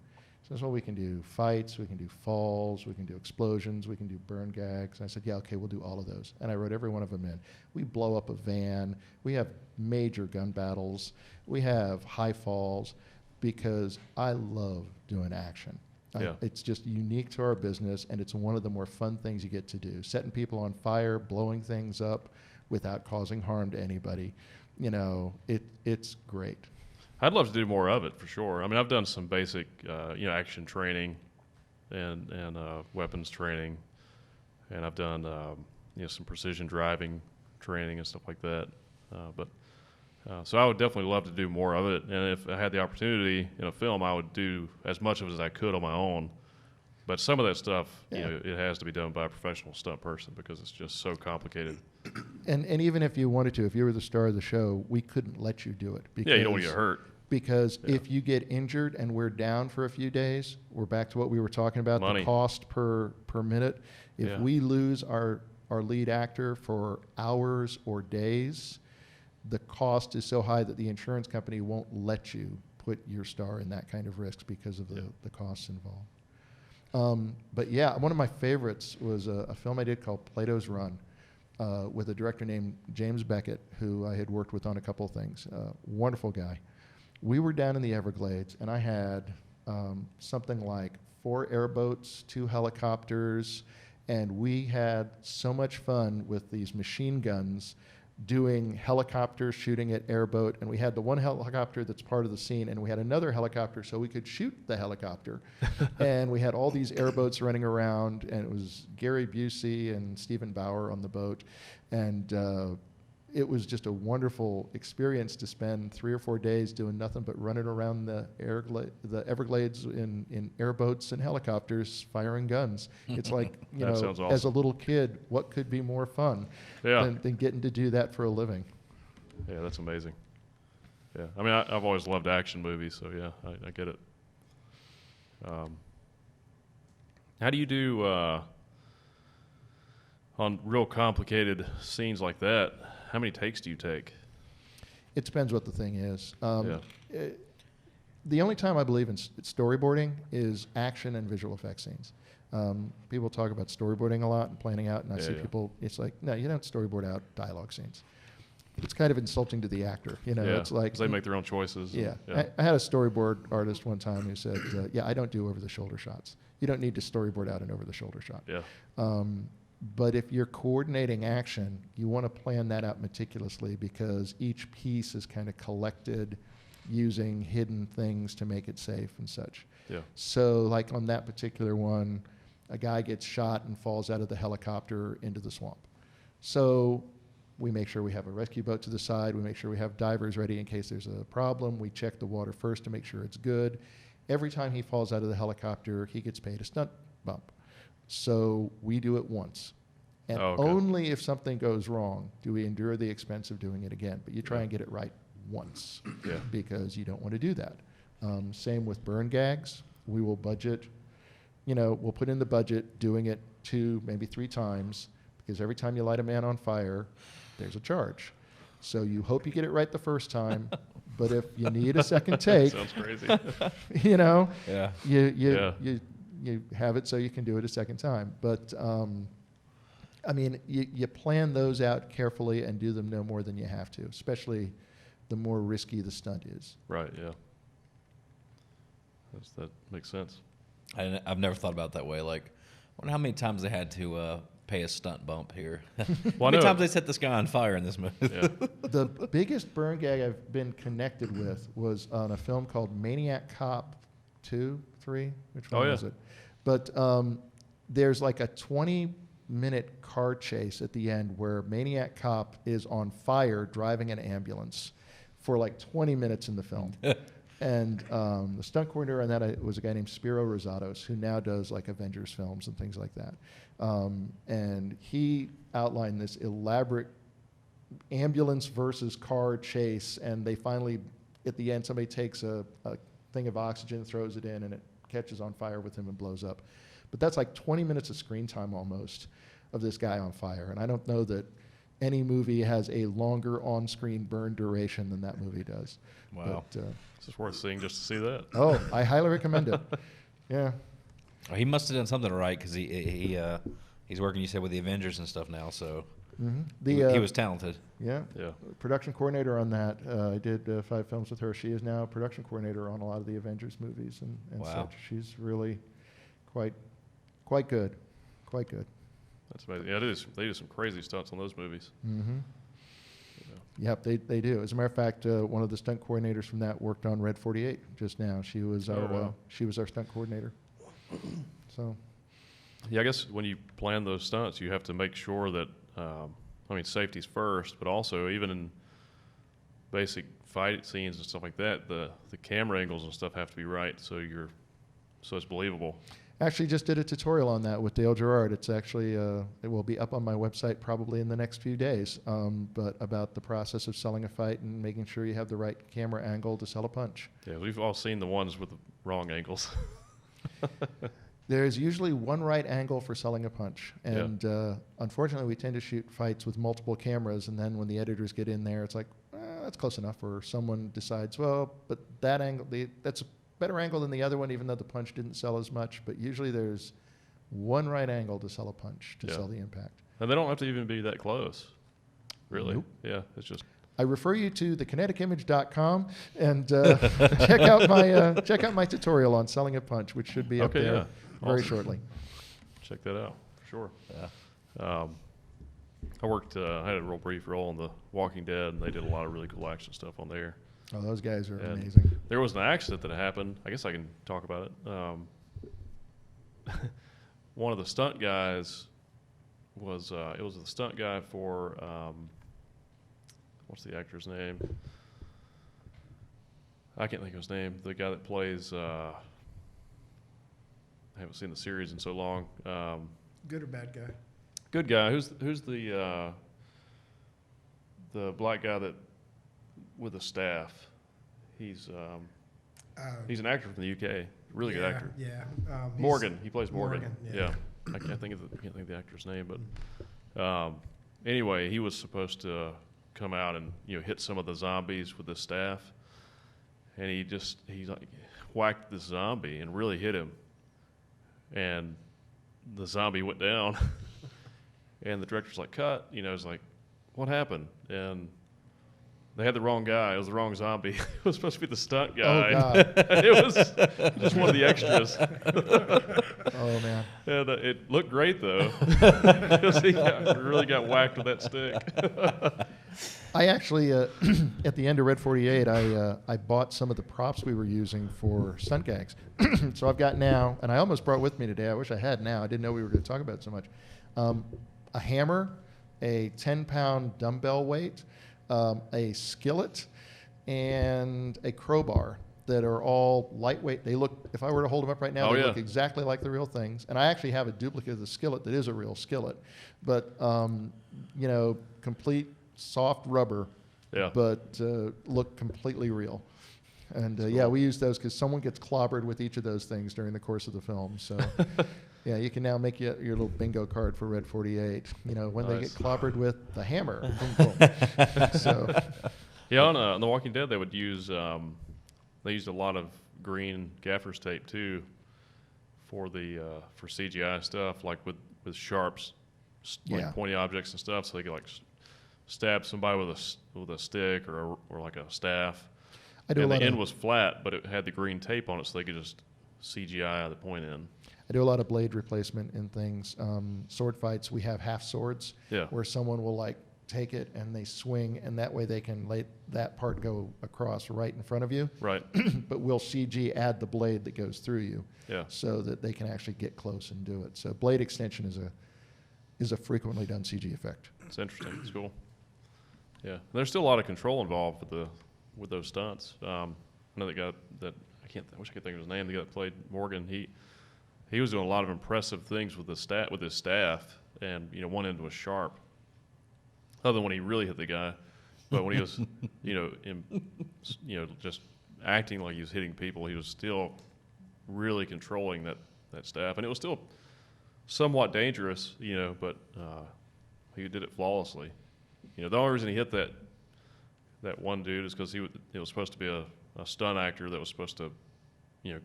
So I said, well, we can do fights, we can do falls, we can do explosions, we can do burn gags. And I said, yeah, okay, we'll do all of those. And I wrote every one of them in. We blow up a van. We have major gun battles. We have high falls because I love doing action. Yeah. It's just unique to our business, and it's one of the more fun things you get to do. Setting people on fire, blowing things up without causing harm to anybody. You know, it's great. I'd love to do more of it for sure. I mean, I've done some basic, action training and weapons training, and I've done, some precision driving training and stuff like that. So I would definitely love to do more of it. And if I had the opportunity in a film, I would do as much of it as I could on my own. But some of that stuff, it has to be done by a professional stunt person because it's just so complicated. And even if you wanted to, if you were the star of the show, we couldn't let you do it. Because, you don't want to get hurt. Because if you get injured and we're down for a few days, we're back to what we were talking about, Money. the cost per minute. If we lose our lead actor for hours or days, the cost is so high that the insurance company won't let you put your star in that kind of risk because of the costs involved. But yeah, one of my favorites was a film I did called Plato's Run with a director named James Beckett, who I had worked with on a couple of things. Wonderful guy. We were down in the Everglades, and I had something like 4 airboats, 2 helicopters, and we had so much fun with these machine guns doing helicopters shooting at airboat, and we had the one helicopter that's part of the scene, and we had another helicopter so we could shoot the helicopter. And we had all these airboats running around, and it was Gary Busey and Stephen Bauer on the boat, and it was just a wonderful experience to spend 3 or 4 days doing nothing but running around the Everglades in airboats and helicopters firing guns. It's like, Sounds awesome. as a little kid, what could be more fun than getting to do that for a living? Yeah, that's amazing. Yeah, I mean, I've always loved action movies, so yeah, I get it. How do you do on real complicated scenes like that? How many takes do you take? It depends what the thing is. The only time I believe in storyboarding is action and visual effects scenes. People talk about storyboarding a lot and planning out, and I see people, it's like, no, you don't storyboard out dialogue scenes. It's kind of insulting to the actor. It's like... 'cause they make their own choices. Yeah. I had a storyboard artist one time who said, I don't do over-the-shoulder shots. You don't need to storyboard out an over-the-shoulder shot. Yeah. But if you're coordinating action, you want to plan that out meticulously because each piece is kind of collected using hidden things to make it safe and such. Yeah. So like on that particular one, a guy gets shot and falls out of the helicopter into the swamp. So we make sure we have a rescue boat to the side. We make sure we have divers ready in case there's a problem. We check the water first to make sure it's good. Every time he falls out of the helicopter, he gets paid a stunt bump. So we do it once. And only if something goes wrong do we endure the expense of doing it again. But you try and get it right once because you don't want to do that. Same with burn gags. We will budget, we'll put in the budget doing it 2, maybe 3 times because every time you light a man on fire, there's a charge. So you hope you get it right the first time, but if you need a second take, Sounds crazy. you have it so you can do it a second time. But, I mean, you plan those out carefully and do them no more than you have to, especially the more risky the stunt is. Right, yeah. That makes sense. I've never thought about it that way. Like, I wonder how many times they had to pay a stunt bump here. How many times they set this guy on fire in this movie? Yeah. The biggest burn gag I've been connected with was on a film called Maniac Cop 2, 3, which one was it? But there's like a 20-minute car chase at the end where Maniac Cop is on fire driving an ambulance for like 20 minutes in the film. And the stunt coordinator on that was a guy named Spiro Rosatos, who now does like Avengers films and things like that. And he outlined this elaborate ambulance versus car chase, and they finally, at the end, somebody takes a thing of oxygen, throws it in, and it catches on fire with him and blows up. But that's like 20 minutes of screen time almost of this guy on fire. And I don't know that any movie has a longer on-screen burn duration than that movie does. Wow. But, It's just worth seeing just to see that. oh, I highly recommend it. Yeah. Oh, he must have done something right because he's working. You said with the Avengers and stuff now, so he was talented. Yeah. Yeah. Production coordinator on that. I did 5 films with her. She is now production coordinator on a lot of the Avengers movies and Wow. such. She's really quite good. Quite good. That's amazing. Yeah, they do some crazy stunts on those movies. Mm-hmm. Yep, they do. As a matter of fact, one of the stunt coordinators from that worked on Red 48 just now. She was our stunt coordinator. So, Yeah, I guess when you plan those stunts, you have to make sure that safety's first, but also even in basic fight scenes and stuff like that, the camera angles and stuff have to be right, so it's believable. actually just did a tutorial on that with Dale Gerard. It's actually it will be up on my website probably in the next few days. But about the process of selling a fight and making sure you have the right camera angle to sell a punch. Yeah, we've all seen the ones with the wrong angles. There's usually one right angle for selling a punch, and unfortunately, we tend to shoot fights with multiple cameras. And then when the editors get in there, it's like that's close enough. Or someone decides, well, but that angle, that's a better angle than the other one, even though the punch didn't sell as much. But usually, there's one right angle to sell a punch to sell the impact. And they don't have to even be that close, really. Nope. Yeah, it's just. I refer you to thekineticimage.com and check out my tutorial on selling a punch, which should be up there very shortly. Check that out for sure. Yeah. I worked. I had a real brief role on The Walking Dead, and they did a lot of really cool action stuff on there. Oh, those guys are And amazing. There was an accident that happened. I guess I can talk about it. One of the stunt guys was it was the stunt guy for what's the actor's name? I can't think of his name. The guy that plays. I haven't seen the series in so long. Good or bad guy? Good guy. Who's the black guy that with the staff? He's an actor from the UK. Really good actor. Yeah. Morgan. He plays Morgan. Yeah. I can't think of the actor's name, but anyway, he was supposed to come out and hit some of the zombies with the staff, and he like whacked this zombie and really hit him, and the zombie went down, and the director's like, cut. It's like, what happened? And they had the wrong guy. It was the wrong zombie. It was supposed to be the stunt guy. Oh, God. It was just one of the extras. Oh, man. And it looked great, though, because he really got whacked with that stick. I actually, at the end of Red 48, I bought some of the props we were using for stunt gags. So I've got now, and I almost brought with me today, I wish I had now, I didn't know we were going to talk about it so much, a hammer, a 10-pound dumbbell weight, a skillet, and a crowbar that are all lightweight. They look, if I were to hold them up right now, they look exactly like the real things. And I actually have a duplicate of the skillet that is a real skillet. But, complete soft rubber, but look completely real. And cool. We use those because someone gets clobbered with each of those things during the course of the film. So, yeah, you can now make your little bingo card for Red 48. When they get clobbered with the hammer. Boom, boom. So, yeah, on The Walking Dead, they would use they used a lot of green gaffer's tape too for CGI stuff, like with sharps, like pointy objects and stuff, so they could like stab somebody with a stick or like a staff. And the end was flat, but it had the green tape on it, so they could just CGI the point in. I do a lot of blade replacement in things. Sword fights, we have half swords, where someone will like take it and they swing, and that way they can let that part go across right in front of you. Right. But we'll CG add the blade that goes through you, so that they can actually get close and do it. So blade extension is a frequently done CG effect. It's interesting. It's cool. Yeah, there's still a lot of control involved with those stunts. I know the guy that I wish I could think of his name. The guy that played Morgan, he was doing a lot of impressive things with his staff, and one end was sharp. Other than when he really hit the guy, but when he was just acting like he was hitting people, he was still really controlling that staff, and it was still somewhat dangerous, but he did it flawlessly. The only reason he hit that one dude is because it was supposed to be a stunt actor that was supposed to,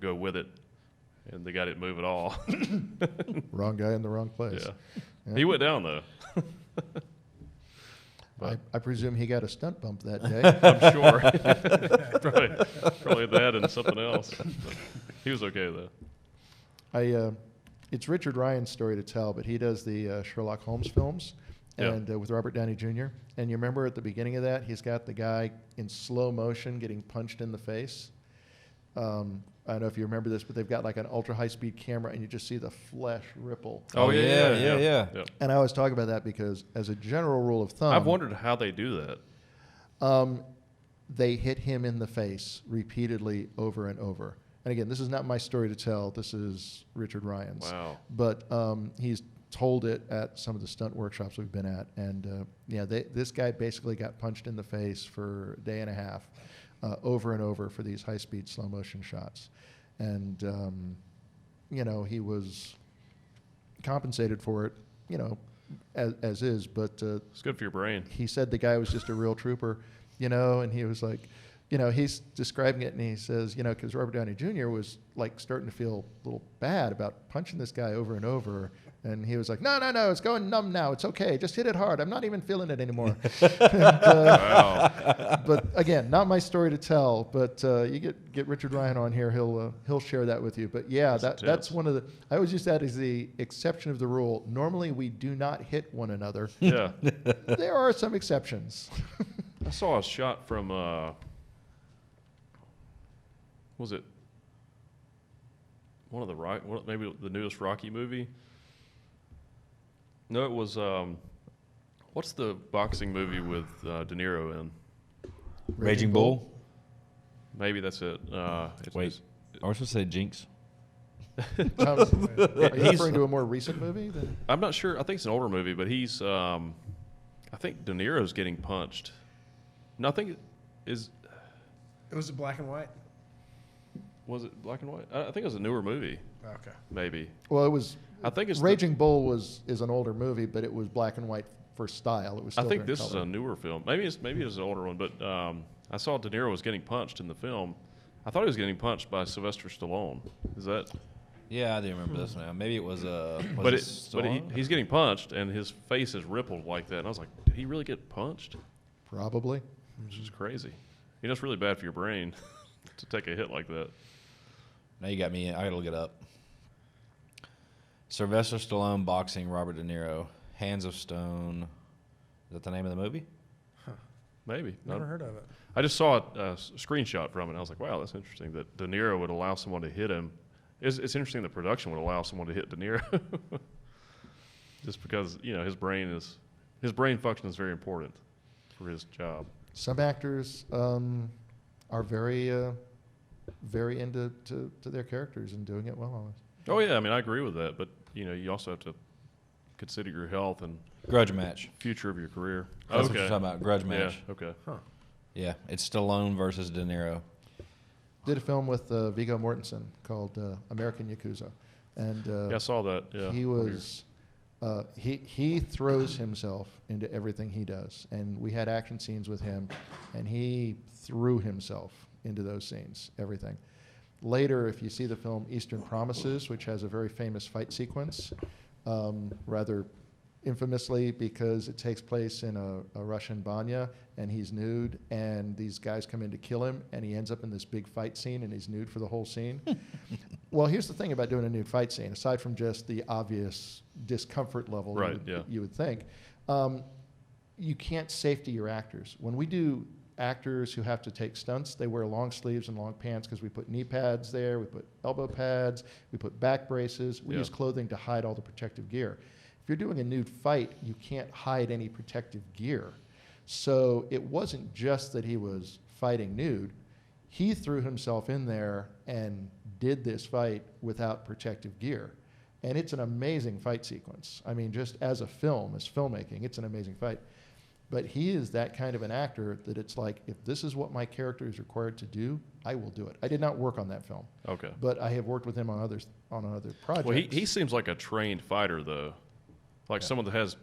go with it, and the guy didn't move at all. Wrong guy in the wrong place. Yeah. Yeah. He went down though. I presume he got a stunt bump that day. I'm sure. probably that and something else. He was okay though. It's Richard Ryan's story to tell, but he does the Sherlock Holmes films, Yeah. and with Robert Downey Jr. And you remember at the beginning of that, he's got the guy in slow motion getting punched in the face. I don't know if you remember this, but they've got like an ultra high speed camera, and you just see the flesh ripple. Oh, yeah. And I always talk about that because, as a general rule of thumb, I've wondered how they do that. they hit him in the face repeatedly over and over. And again, this is not my story to tell. This is Richard Ryan's. Wow. But he's told it at some of the stunt workshops we've been at. And this guy basically got punched in the face for a day and a half over and over for these high-speed slow-motion shots. And, he was compensated for it, as is. But It's good for your brain. he said the guy was just a real trooper, and he was like, he's describing it, and he says, because Robert Downey Jr. was like starting to feel a little bad about punching this guy over and over, and he was like, no, it's going numb now, it's okay, just hit it hard, I'm not even feeling it anymore. Wow. But again, not my story to tell, but you get Richard Ryan on here, he'll share that with you. But yeah, that's one of the, I always use that as the exception of the rule. Normally we do not hit one another. Yeah. There are some exceptions. I saw a shot from, was it one of the maybe the newest Rocky movie? No, it was, what's the boxing movie with De Niro in? Raging Bull? Maybe that's it. Wait, are we supposed to say Jinx? Are you referring to a more recent movie? I'm not sure. I think it's an older movie, but he's, I think De Niro's getting punched. Nothing is. It was a black and white. Was it black and white? I think it was a newer movie. Okay. Maybe. Well, it was. I think it's Raging Bull is an older movie, but it was black and white for style. It was. Still I think during this color. is a newer film. Maybe it's an older one, but I saw De Niro was getting punched in the film. I thought he was getting punched by Sylvester Stallone. Is that? Yeah, I do remember this now. Maybe it was But he's getting punched, and his face is rippled like that. And I was like, did he really get punched? Probably. Which is crazy. It's really bad for your brain to take a hit like that. Now you got me. I gotta look it up. Sylvester Stallone boxing Robert De Niro. Hands of Stone. Is that the name of the movie? Maybe. Never heard of it. I just saw a screenshot from it, and I was like, wow, that's interesting that De Niro would allow someone to hit him. It's interesting the production would allow someone to hit De Niro. Just because, his brain function is very important for his job. Some actors are very into to their characters and doing it well. Oh, yeah, I agree with that, but, you also have to consider your health and Grudge Match. future of your career. That's what you're talking about. Grudge Match. Yeah, okay. Huh. Yeah, it's Stallone versus De Niro. Did a film with Viggo Mortensen called American Yakuza, and Yeah, I saw that. Yeah. he was he throws himself into everything he does, and we had action scenes with him, and he threw himself into those scenes, everything. Later, if you see the film Eastern Promises, which has a very famous fight sequence, rather infamously because it takes place in a Russian banya, and he's nude, and these guys come in to kill him, and he ends up in this big fight scene, and he's nude for the whole scene. Well, here's the thing about doing a nude fight scene, aside from just the obvious discomfort level Right, you would think, you can't safety your actors. When we do actors who have to take stunts, they wear long sleeves and long pants because we put knee pads there, we put elbow pads, we put back braces, we use clothing to hide all the protective gear. If you're doing a nude fight, you can't hide any protective gear. So it wasn't just that he was fighting nude. He threw himself in there and did this fight without protective gear. And it's an amazing fight sequence. Just as a film, as filmmaking, it's an amazing fight. But he is that kind of an actor that it's like, if this is what my character is required to do, I will do it. I did not work on that film. Okay. But I have worked with him on other projects. Well, he seems like a trained fighter, though. Like someone that has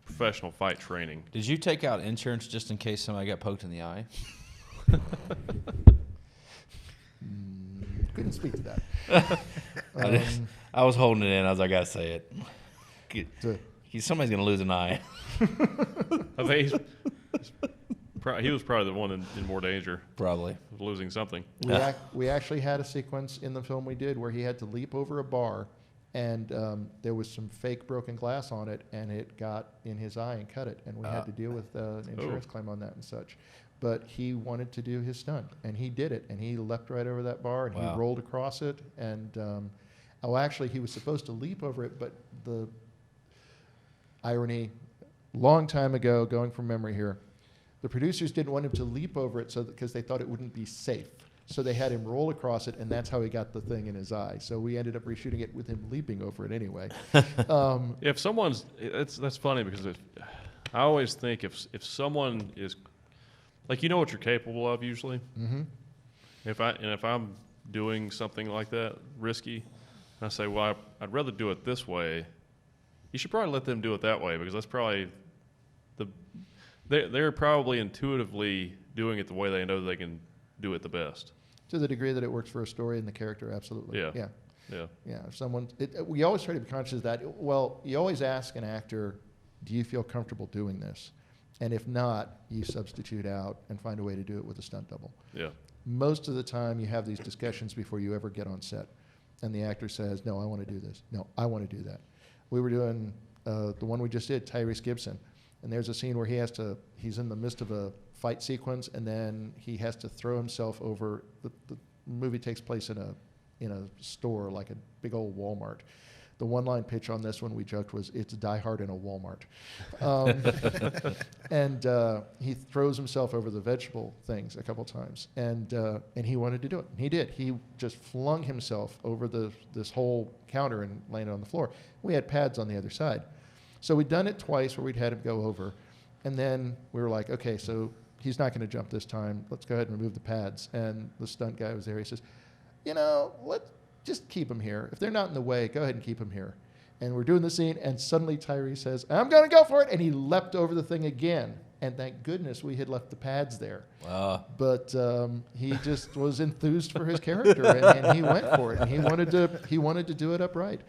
professional fight training. Did you take out insurance just in case somebody got poked in the eye? couldn't speak to that. I was holding it in. I gotta say it. So- Somebody's gonna lose an eye. I think he was probably the one in more danger Probably. of losing something. We actually had a sequence in the film we did where he had to leap over a bar, and there was some fake broken glass on it, and it got in his eye and cut it, and we had to deal with an insurance claim on that and such. But he wanted to do his stunt, and he did it, and he leapt right over that bar, and he rolled across it, and actually he was supposed to leap over it, but the irony, long time ago, going from memory here, the producers didn't want him to leap over it because they thought it wouldn't be safe. So they had him roll across it, and that's how he got the thing in his eye. So we ended up reshooting it with him leaping over it anyway. If someone's, that's funny because I always think if someone is, like, you know what you're capable of usually. Mm-hmm. If I'm doing something like that risky, and I say, well, I'd rather do it this way. You should probably let them do it that way because that's probably they're probably intuitively doing it the way they know they can do it the best. To the degree that it works for a story and the character, absolutely. Yeah. If we always try to be conscious of that. Well, you always ask an actor, do you feel comfortable doing this? And if not, you substitute out and find a way to do it with a stunt double. Yeah. Most of the time you have these discussions before you ever get on set. And the actor says, no, I want to do this. No, I want to do that. We were doing the one we just did, Tyrese Gibson. And there's a scene where he's in the midst of a fight sequence, and then he has to throw himself over. The movie takes place in a store, like a big old Walmart. The one-line pitch on this one we joked was, it's Die Hard in a Walmart. And he throws himself over the vegetable things a couple times, and he wanted to do it. And he did. He just flung himself over this whole counter and landed on the floor. We had pads on the other side. So we'd done it twice where we'd had him go over, and then we were like, okay, so he's not going to jump this time. Let's go ahead and remove the pads. And the stunt guy was there. He says, let's just keep him here. If they're not in the way, go ahead and keep him here. And we're doing the scene, and suddenly Tyrese says, I'm going to go for it. And he leapt over the thing again. And thank goodness we had left the pads there. But he just was enthused for his character, and he went for it. And he wanted to do it upright.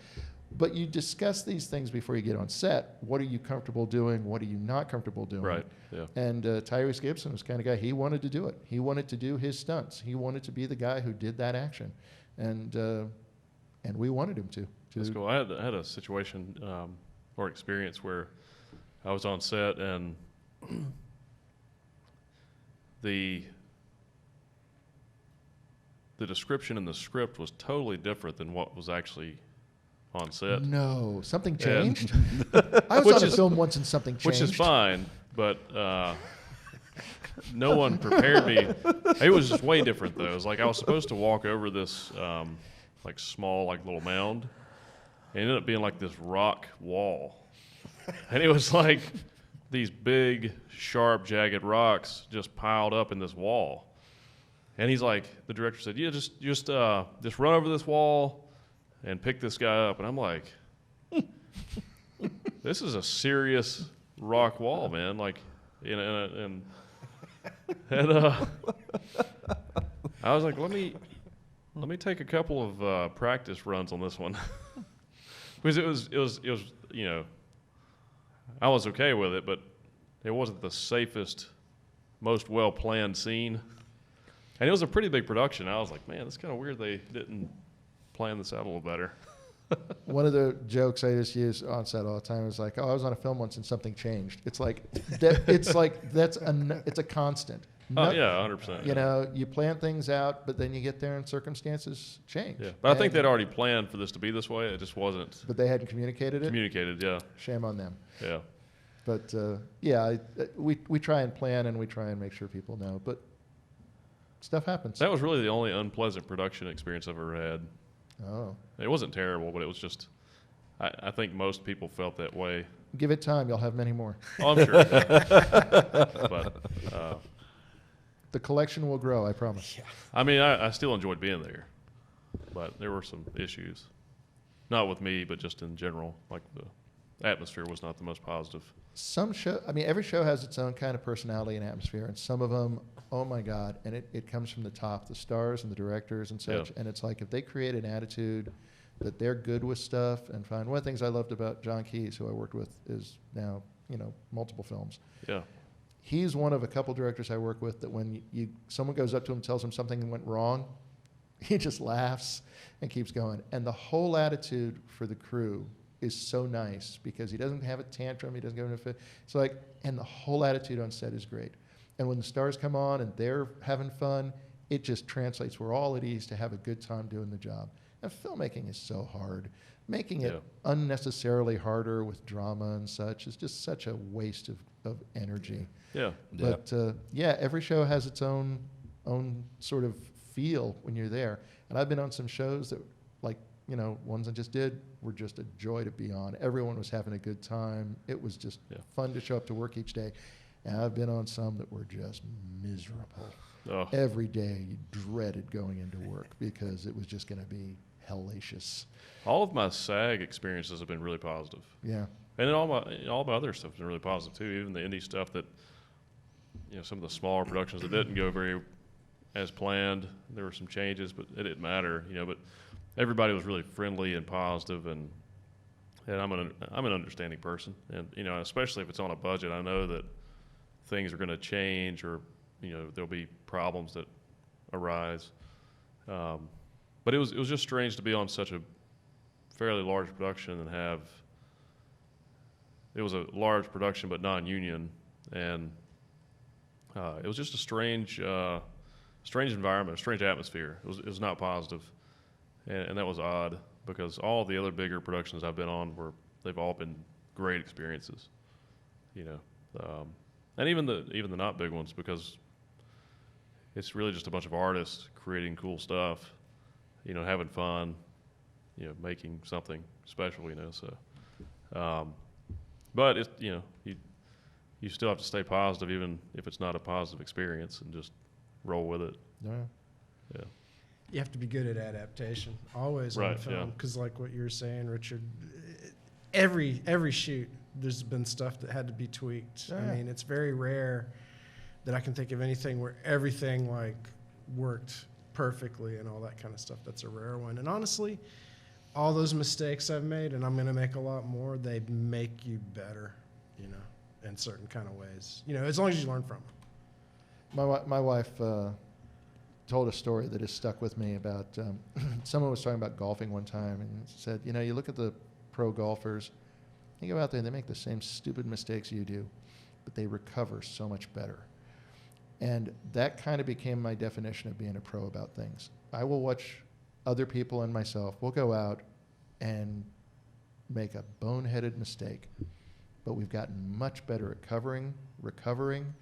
But you discuss these things before you get on set. What are you comfortable doing? What are you not comfortable doing? Right. Yeah. And Tyrese Gibson was the kind of guy, he wanted to do it. He wanted to do his stunts. He wanted to be the guy who did that action. And we wanted him to. That's cool. I had a situation or experience where I was on set and the description in the script was totally different than what was actually on set. No, something changed. I was on a film once and something changed. Which is fine, but no one prepared me. It was just way different though. It was like I was supposed to walk over this like small like little mound. It ended up being like this rock wall. And it was like these big, sharp, jagged rocks just piled up in this wall. And he's like, the director said, yeah, just run over this wall and pick this guy up. And I'm like, this is a serious rock wall, man. Like, and I was like, let me take a couple of practice runs on this one. Because it was I was okay with it, but it wasn't the safest, most well-planned scene. And it was a pretty big production. I was like, man, it's kind of weird they didn't plan this out a little better. One of the jokes I just use on set all the time is like, oh, I was on a film once and something changed. It's like it's a constant. Oh yeah, 100%. You plan things out, but then you get there and circumstances change. Yeah, but I think they'd already planned for this to be this way. It just wasn't. But they hadn't communicated it. Yeah. Shame on them. Yeah. But we try and plan and we try and make sure people know. But stuff happens. That was really the only unpleasant production experience I've ever had. Oh. It wasn't terrible, but it was just. I think most people felt that way. Give it time; you'll have many more. Oh, I'm sure. But. The collection will grow, I promise. Yeah. I mean, I still enjoyed being there, but there were some issues. Not with me, but just in general, like atmosphere was not the most positive. Some show, I mean, every show has its own kind of personality and atmosphere, and some of them, oh my God, and it comes from the top, the stars and the directors and such, and it's like if they create an attitude that they're good with stuff and fine. One of the things I loved about John Keyes, who I worked with, is now, multiple films. Yeah. He's one of a couple directors I work with that when someone goes up to him and tells him something went wrong, he just laughs and keeps going. And the whole attitude for the crew is so nice because he doesn't have a tantrum, he doesn't go into a fit. It's like, and the whole attitude on set is great. And when the stars come on and they're having fun, it just translates. We're all at ease to have a good time doing the job. And filmmaking is so hard. Making it unnecessarily harder with drama and such is just such a waste of energy. Yeah. But every show has its own sort of feel when you're there. And I've been on some shows that, like, ones I just did were just a joy to be on. Everyone was having a good time. It was just fun to show up to work each day. And I've been on some that were just miserable. Oh. Every day you dreaded going into work because it was just going to be hellacious. All of my SAG experiences have been really positive. Yeah. And then all my other stuff has been really positive too. Even the indie stuff that, some of the smaller productions that didn't go very as planned. There were some changes, but it didn't matter. But everybody was really friendly and positive, and I'm an understanding person, and especially if it's on a budget, I know that things are going to change, or there'll be problems that arise. But it was just strange to be on such a fairly large production and have. It was a large production, but non-union, and it was just a strange environment, a strange atmosphere. It was not positive, and that was odd because all the other bigger productions I've been on they've all been great experiences, and even the not big ones, because it's really just a bunch of artists creating cool stuff, having fun, making something special, So, but it's you still have to stay positive even if it's not a positive experience, and just roll with it. Yeah. You have to be good at adaptation, always on film, because like what you were saying, Richard, every shoot, there's been stuff that had to be tweaked. I mean, it's very rare that I can think of anything where everything worked perfectly and all that kind of stuff. That's a rare one. And honestly, all those mistakes I've made, and I'm going to make a lot more, they make you better, in certain kind of ways. As long as you learn from them. My wife told a story that has stuck with me about someone was talking about golfing one time and said, you look at the pro golfers, they go out there and they make the same stupid mistakes you do, but they recover so much better. And that kind of became my definition of being a pro about things. I will watch other people and myself. We'll go out and make a boneheaded mistake, but we've gotten much better at recovering,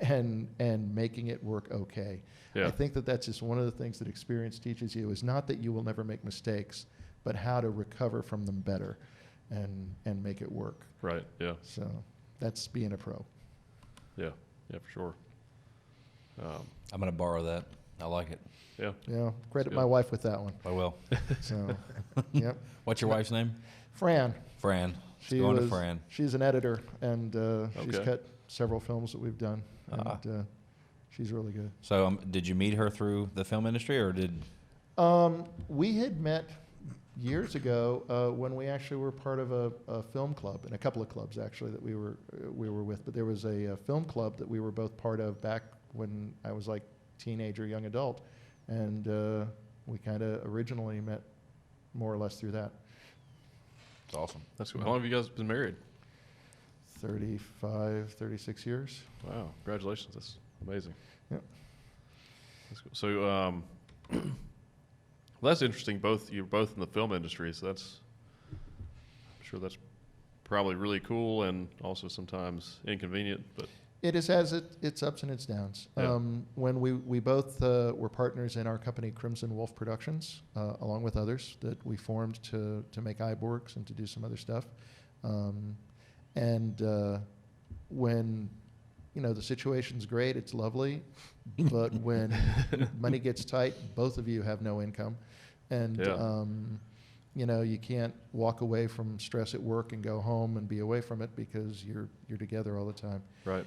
and making it work okay. Yeah. I think that's just one of the things that experience teaches you, is not that you will never make mistakes, but how to recover from them better and make it work. Right, yeah. So that's being a pro. Yeah, for sure. I'm going to borrow that. I like it. Yeah. Yeah, credit my wife with that one. I will. So, yep. What's your wife's name? Fran. Fran. Going to Fran. She's an editor, and she's cut several films that we've done, and she's really good. So did you meet her through the film industry, or did? We had met years ago when we actually were part of a film club, and a couple of clubs actually that we were with. But there was a film club that we were both part of back when I was like teenager, young adult, and we kind of originally met more or less through that. That's awesome. That's cool. How long have you guys been married? 35, 36 years. Wow, congratulations. That's amazing. Yep. That's cool. So, well, that's interesting. You're both in the film industry, so I'm sure that's probably really cool and also sometimes inconvenient, but. It has its ups and its downs. Yeah. When we both were partners in our company, Crimson Wolf Productions, along with others that we formed to make iBorgs and to do some other stuff. And when the situation's great, it's lovely, but when money gets tight, both of you have no income, and you can't walk away from stress at work and go home and be away from it because you're together all the time. Right.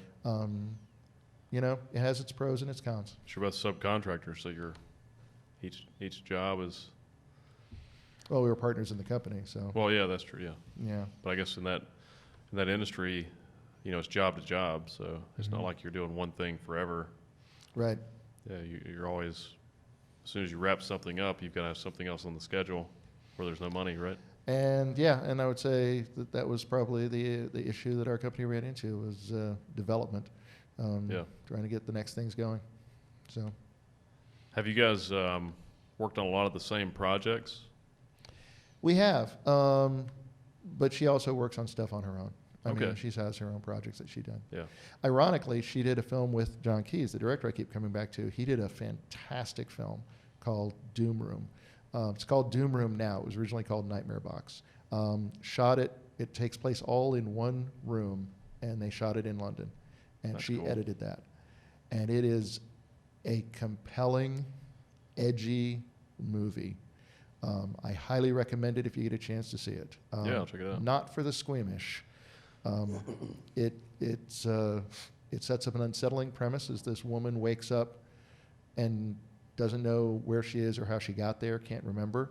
It has its pros and its cons. Sure about subcontractors, so each job is. Well, we were partners in the company, so. Well, yeah, that's true. Yeah. Yeah. But I guess in that industry, it's job to job, so it's not like you're doing one thing forever. Right. Yeah, you're always, as soon as you wrap something up, you've got to have something else on the schedule where there's no money, right? And I would say that was probably the issue that our company ran into was development. Trying to get the next things going. So. Have you guys worked on a lot of the same projects? We have, but she also works on stuff on her own. I mean, she has her own projects that she's done. Yeah. Ironically, she did a film with John Keyes, the director I keep coming back to. He did a fantastic film called Doom Room. It's called Doom Room now. It was originally called Nightmare Box. Shot it. It takes place all in one room, and they shot it in London. And That's she cool. edited that. And it is a compelling, edgy movie. I highly recommend it if you get a chance to see it. I'll check it out. Not for the squeamish. It sets up an unsettling premise as this woman wakes up and doesn't know where she is or how she got there, can't remember.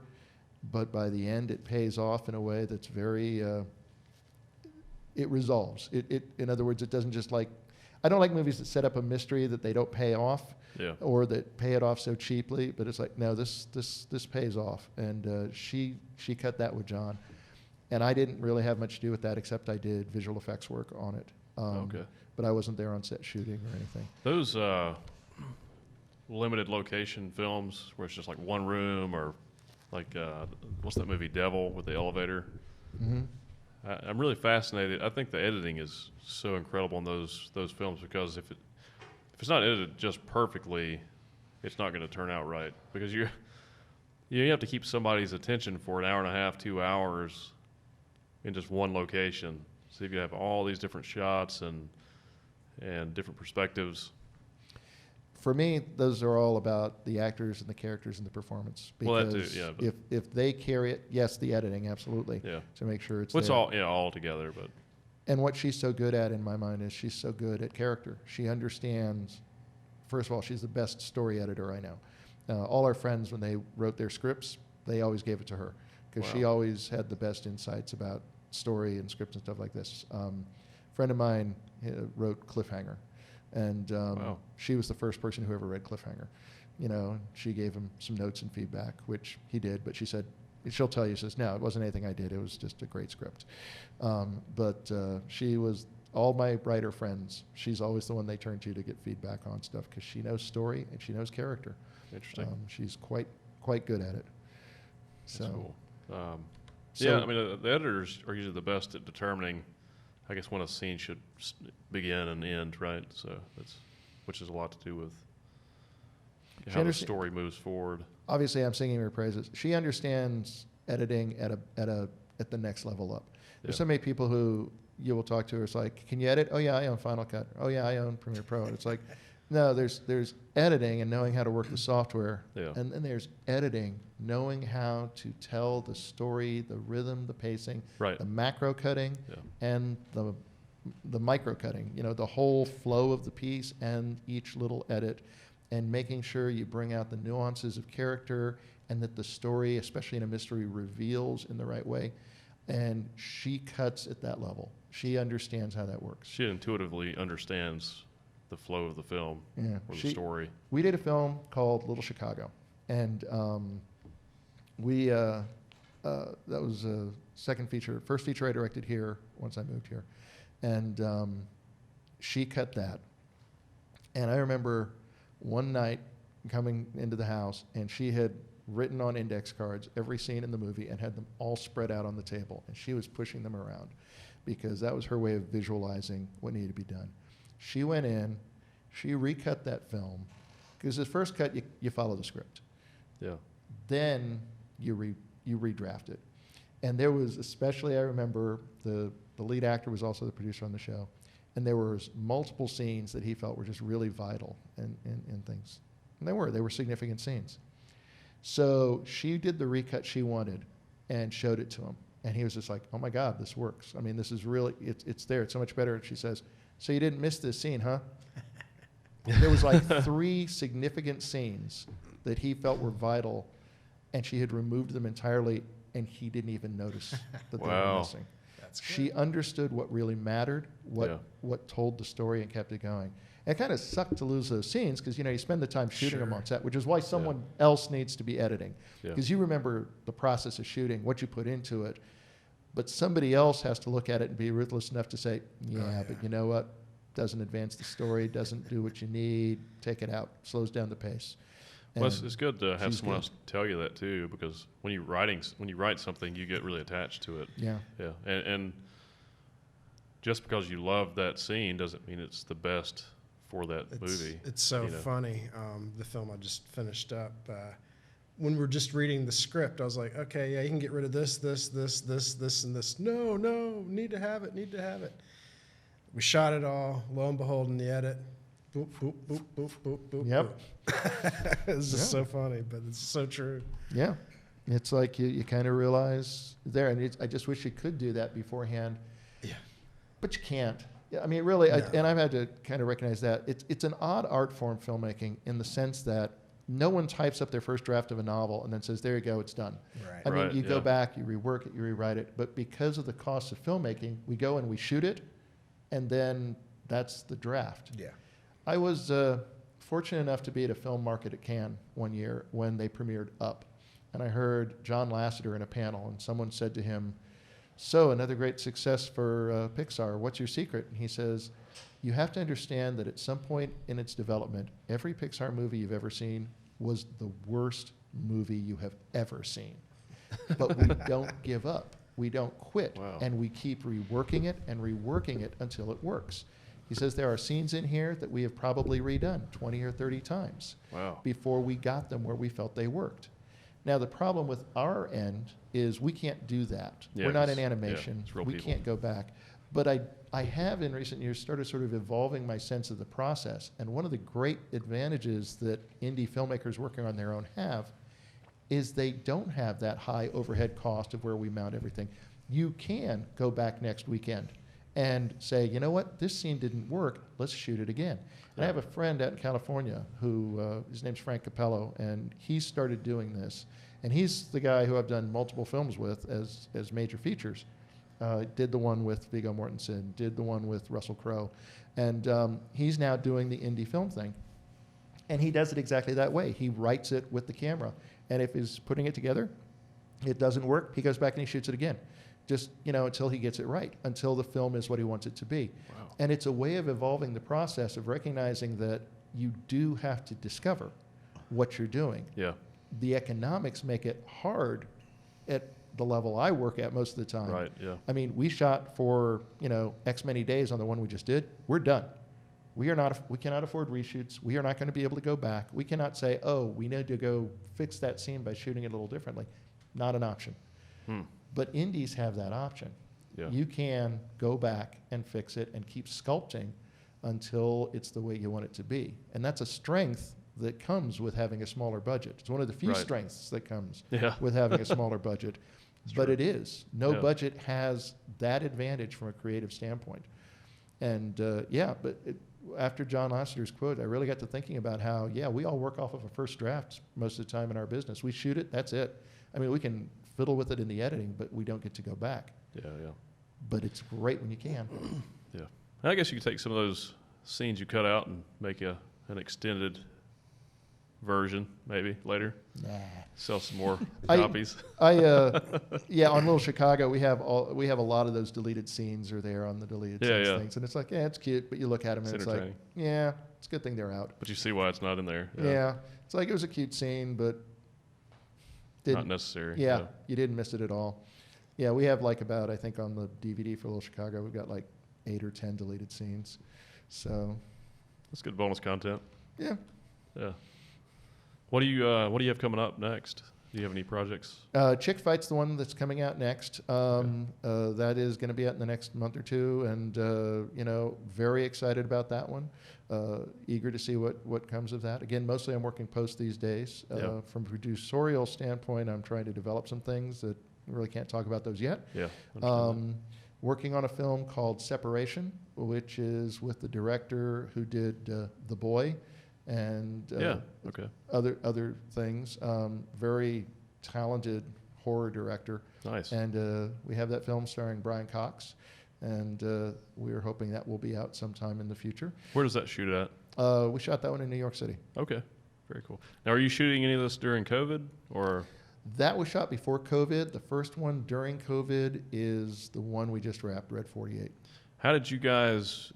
But by the end, it pays off in a way that's very, it resolves. In other words, it doesn't just I don't like movies that set up a mystery that they don't pay off. Yeah. Or that pay it off so cheaply, but it's like, no, this pays off. And she cut that with John. And I didn't really have much to do with that, except I did visual effects work on it. Okay. But I wasn't there on set shooting or anything. Those limited location films where it's just like one room, or like what's that movie, Devil, with the elevator? Mm-hmm. I'm really fascinated. I think the editing is so incredible in those films, because if it's not edited just perfectly, it's not going to turn out right, because you have to keep somebody's attention for an hour and a half, 2 hours in just one location. So you have all these different shots and different perspectives. For me, those are all about the actors and the characters and the performance. Because that too, yeah, if they carry it, yes, the editing, absolutely. Yeah. To make sure it's Well, it's there. all together, but. And what she's so good at, in my mind, is she's so good at character. She understands, first of all, she's the best story editor I know. All our friends, when they wrote their scripts, they always gave it to her, because she always had the best insights about story and scripts and stuff like this. A friend of mine wrote Cliffhanger, and she was the first person who ever read Cliffhanger. She gave him some notes and feedback, which he did, but she said, she'll tell you, she says, no, it wasn't anything I did. It was just a great script. But she was, all my writer friends, she's always the one they turn to get feedback on stuff, because she knows story and she knows character. Interesting. She's quite good at it. That's cool. I mean, the editors are usually the best at determining, I guess, when a scene should begin and end, right? So which has a lot to do with how the story moves forward. Obviously, I'm singing her praises. She understands editing at the next level up. There's so many people who you will talk to. It's like, can you edit? Oh yeah, I own Final Cut. Oh yeah, I own Premiere Pro. And it's like, no, there's editing and knowing how to work the software, and then there's editing, knowing how to tell the story, the rhythm, the pacing, the macro cutting, and the micro cutting. The whole flow of the piece and each little edit, and making sure you bring out the nuances of character, and that the story, especially in a mystery, reveals in the right way. And she cuts at that level. She understands how that works. She intuitively understands the flow of the film or the story. We did a film called Little Chicago, and that was a first feature I directed here once I moved here, and she cut that. And I remember one night coming into the house, and she had written on index cards every scene in the movie and had them all spread out on the table, and she was pushing them around because that was her way of visualizing what needed to be done. She went in, she recut that film, because the first cut you follow the script. Yeah. Then you redraft it. And there was, especially I remember, the lead actor was also the producer on the show, and there was multiple scenes that he felt were just really vital and things. And they were significant scenes. So she did the recut she wanted, and showed it to him. And he was just like, oh my God, this works. I mean, this is really, it's there. It's so much better. And she says, so you didn't miss this scene, huh? There was like 3 significant scenes that he felt were vital, and she had removed them entirely, and he didn't even notice that they were missing. That's She good. understood what really mattered, what told the story and kept it going. And it kind of sucked to lose those scenes because, you spend the time shooting them on set, which is why someone else needs to be editing. Because you remember the process of shooting, what you put into it, but somebody else has to look at it and be ruthless enough to say, but you know what? Doesn't advance the story, doesn't do what you need, take it out, slows down the pace. Well, it's good to have someone else tell you that too, because when you write something, you get really attached to it. Yeah. And just because you love that scene doesn't mean it's the best for that movie. It's so funny. The film I just finished up. When we're just reading the script, I was like, okay, you can get rid of this, and this. No, need to have it. We shot it all. Lo and behold, in the edit, boop, boop, boop, boop, boop, boop. Yep. Boop. It's just so funny, but it's so true. Yeah. It's like you kind of realize there, and I just wish you could do that beforehand. Yeah. But you can't. Yeah, I mean, really, No. and I've had to kind of recognize that. It's an odd art form, filmmaking, in the sense that no one types up their first draft of a novel and then says, there you go, it's done. Right. I mean, you go back, you rework it, you rewrite it, but because of the cost of filmmaking, we go and we shoot it, and then that's the draft. Yeah. I was fortunate enough to be at a film market at Cannes one year when they premiered Up. And I heard John Lasseter in a panel, and someone said to him, so another great success for Pixar, what's your secret? And he says, you have to understand that at some point in its development, every Pixar movie you've ever seen was the worst movie you have ever seen. But we don't give up. We don't quit. Wow. And we keep reworking it until it works. He says there are scenes in here that we have probably redone 20 or 30 times before we got them where we felt they worked. Now, the problem with our end is we can't do that. Yeah, We're not in it's animation. real We people. can't go back. But I have in recent years started sort of evolving my sense of the process. And one of the great advantages that indie filmmakers working on their own have is they don't have that high overhead cost of where we mount everything. You can go back next weekend and say, you know what, this scene didn't work, let's shoot it again. And I have a friend out in California who, his name's Frank Capello, and he started doing this. And he's the guy who I've done multiple films with as major features. Did the one with Viggo Mortensen, did the one with Russell Crowe. And he's now doing the indie film thing. And he does it exactly that way. He writes it with the camera. And if he's putting it together, it doesn't work, he goes back and he shoots it again. Just, until he gets it right, until the film is what he wants it to be. Wow. And it's a way of evolving the process of recognizing that you do have to discover what you're doing. Yeah. The economics make it hard at the level I work at most of the time. Right, yeah. I mean, we shot for, X many days on the one we just did. We're done. We cannot afford reshoots. We are not going to be able to go back. We cannot say, oh, we need to go fix that scene by shooting it a little differently. Not an option. But indies have that option. Yeah. You can go back and fix it and keep sculpting until it's the way you want it to be. And that's a strength that comes with having a smaller budget. It's one of the few strengths that comes with having a smaller budget. But it is. No budget has that advantage from a creative standpoint. And after John Lasseter's quote, I really got to thinking about how, we all work off of a first draft most of the time in our business. We shoot it, that's it. I mean, we can fiddle with it in the editing, but we don't get to go back. Yeah. But it's great when you can. Yeah. And I guess you could take some of those scenes you cut out and make an extended version maybe later. Nah. Sell some more copies. on Little Chicago, we have a lot of those deleted scenes are there on the deleted scenes things, and it's like, it's cute, but you look at them and it's like, it's a good thing they're out. But you see why it's not in there. Yeah, it's like it was a cute scene, but not necessary. Yeah, you didn't miss it at all. Yeah, we have about, I think on the DVD for Little Chicago, we've got 8 or 10 deleted scenes. So that's good bonus content. Yeah. Yeah. What do you have coming up next? Do you have any projects? Chick Fight's the one that's coming out next. That is going to be out in the next month or two, and very excited about that one. Eager to see what comes of that. Again, mostly I'm working post these days. From a producerial standpoint, I'm trying to develop some things that really can't talk about those yet. Yeah. Working on a film called Separation, which is with the director who did The Boy and other things. Very talented horror director. Nice. And we have that film starring Brian Cox, and we are hoping that will be out sometime in the future. Where does that shoot at? We shot that one in New York City. Okay, very cool. Now, are you shooting any of this during COVID, or? That was shot before COVID. The first one during COVID is the one we just wrapped, Red 48. How did you guys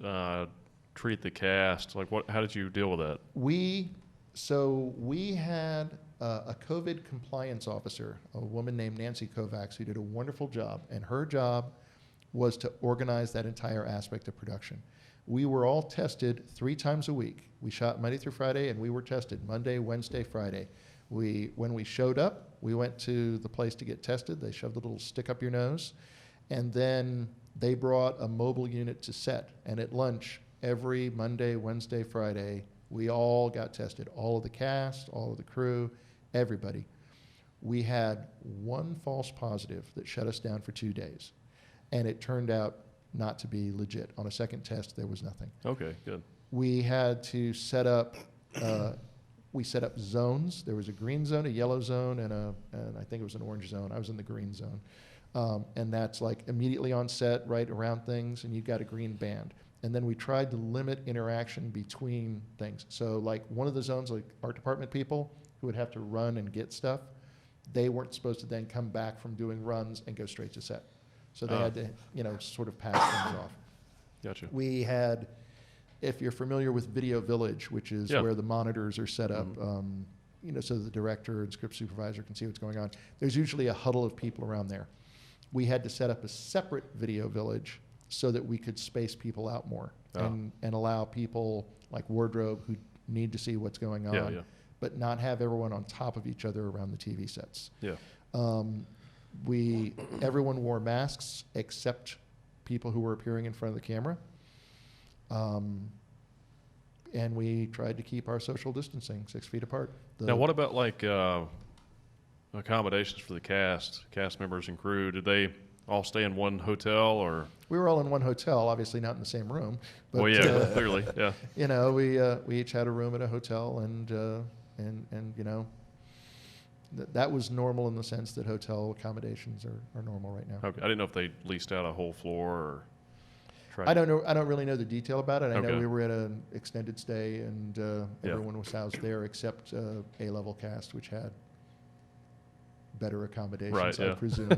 treat the cast? Like, how did you deal with that? We had a COVID compliance officer, a woman named Nancy Kovacs, who did a wonderful job, and her job was to organize that entire aspect of production. We were all tested 3 times a week. We shot Monday through Friday, and we were tested Monday, Wednesday, Friday. When we showed up, we went to the place to get tested. They shoved a little stick up your nose, and then they brought a mobile unit to set. And at lunch, every Monday, Wednesday, Friday, we all got tested. All of the cast, all of the crew, everybody. We had one false positive that shut us down for 2 days, and it turned out not to be legit. On a second test, there was nothing. Okay, good. We had to set up. We set up zones. There was a green zone, a yellow zone, and I think it was an orange zone. I was in the green zone, and that's like immediately on set, right around things, and you got a green band. And then we tried to limit interaction between things. So like one of the zones, like art department people who would have to run and get stuff, they weren't supposed to then come back from doing runs and go straight to set. So they had to, sort of pass things off. Gotcha. We had, if you're familiar with Video Village, which is where the monitors are set up, so the director and script supervisor can see what's going on, there's usually a huddle of people around there. We had to set up a separate Video Village so that we could space people out more and allow people like wardrobe who need to see what's going on, but not have everyone on top of each other around the TV sets. Yeah. Everyone wore masks except people who were appearing in front of the camera. And we tried to keep our social distancing 6 feet apart. Now, what about like accommodations for the cast members and crew? Did they all stay in one hotel, or? We were all in one hotel, obviously not in the same room. But, clearly, yeah. We each had a room at a hotel, and that was normal in the sense that hotel accommodations are normal right now. Okay, I didn't know if they leased out a whole floor or. I don't know. I don't really know the detail about it. I know Okay. we were at an extended stay, and everyone was housed there except A-level cast, which had better accommodations, I presume.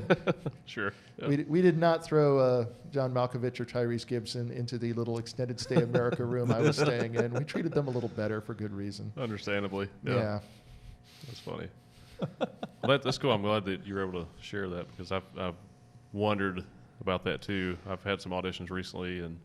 Sure. Yeah. We did not throw John Malkovich or Tyrese Gibson into the little extended stay America room I was staying in. We treated them a little better for good reason. Understandably. Yeah. That's funny. Well, that's cool. I'm glad that you were able to share that, because I've wondered about that too. I've had some auditions recently, and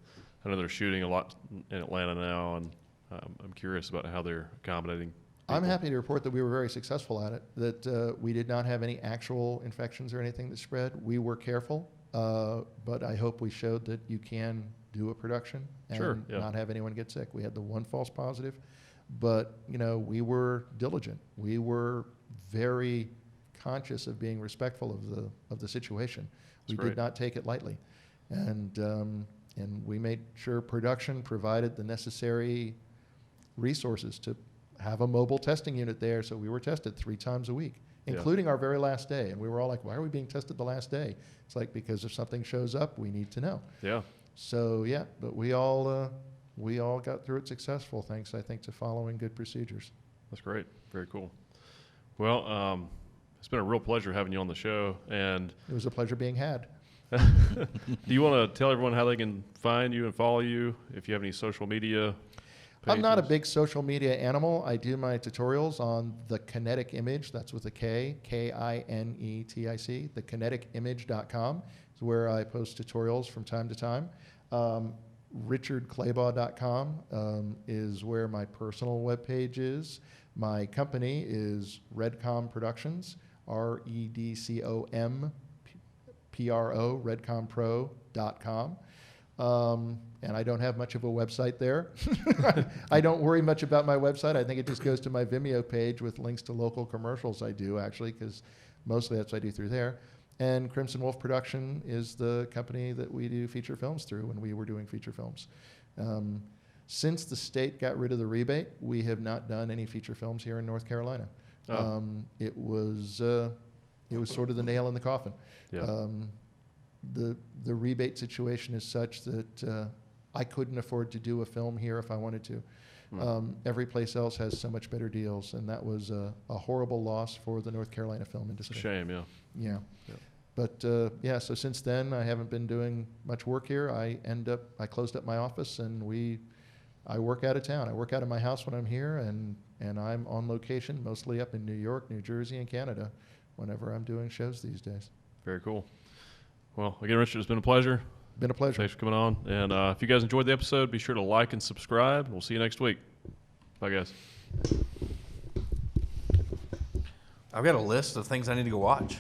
I know they're shooting a lot in Atlanta now, and I'm curious about how they're accommodating people. I'm happy to report that we were very successful at it, that we did not have any actual infections or anything that spread. We were careful, but I hope we showed that you can do a production and not have anyone get sick. We had the one false positive, but we were diligent. We were very conscious of being respectful of the situation. We did not take it lightly, and we made sure production provided the necessary resources to have a mobile testing unit there. So we were tested 3 times a week, including our very last day. And we were all like, "Why are we being tested the last day?" It's like, because if something shows up, we need to know. Yeah. So but we all got through it successful, thanks, I think, to following good procedures. That's great. Very cool. Well, it's been a real pleasure having you on the show, and it was a pleasure being had. Do you want to tell everyone how they can find you and follow you, if you have any social media pages? I'm not a big social media animal. I do my tutorials on The Kinetic Image. That's with a K, Kinetic. TheKineticImage.com is where I post tutorials from time to time. RichardClaybaugh.com is where my personal webpage is. My company is Redcom Productions, REDCOM PRO, redcompro.com. And I don't have much of a website there. I don't worry much about my website. I think it just goes to my Vimeo page with links to local commercials I do, actually, because mostly that's what I do through there. And Crimson Wolf Production is the company that we do feature films through when we were doing feature films. Since the state got rid of the rebate, we have not done any feature films here in North Carolina. Oh. It was sort of the nail in the coffin. Yeah. The rebate situation is such that I couldn't afford to do a film here if I wanted to. Every place else has so much better deals, and that was a horrible loss for the North Carolina film industry. It's a shame, yeah. Yeah. Yep. But yeah, so since then I haven't been doing much work here. I closed up my office, and I work out of town. I work out of my house when I'm here, and I'm on location mostly up in New York, New Jersey, and Canada whenever I'm doing shows these days. Very cool. Well, again, Richard, it's been a pleasure. Been a pleasure. Thanks for coming on. And if you guys enjoyed the episode, be sure to like and subscribe. We'll see you next week. Bye, guys. I've got a list of things I need to go watch.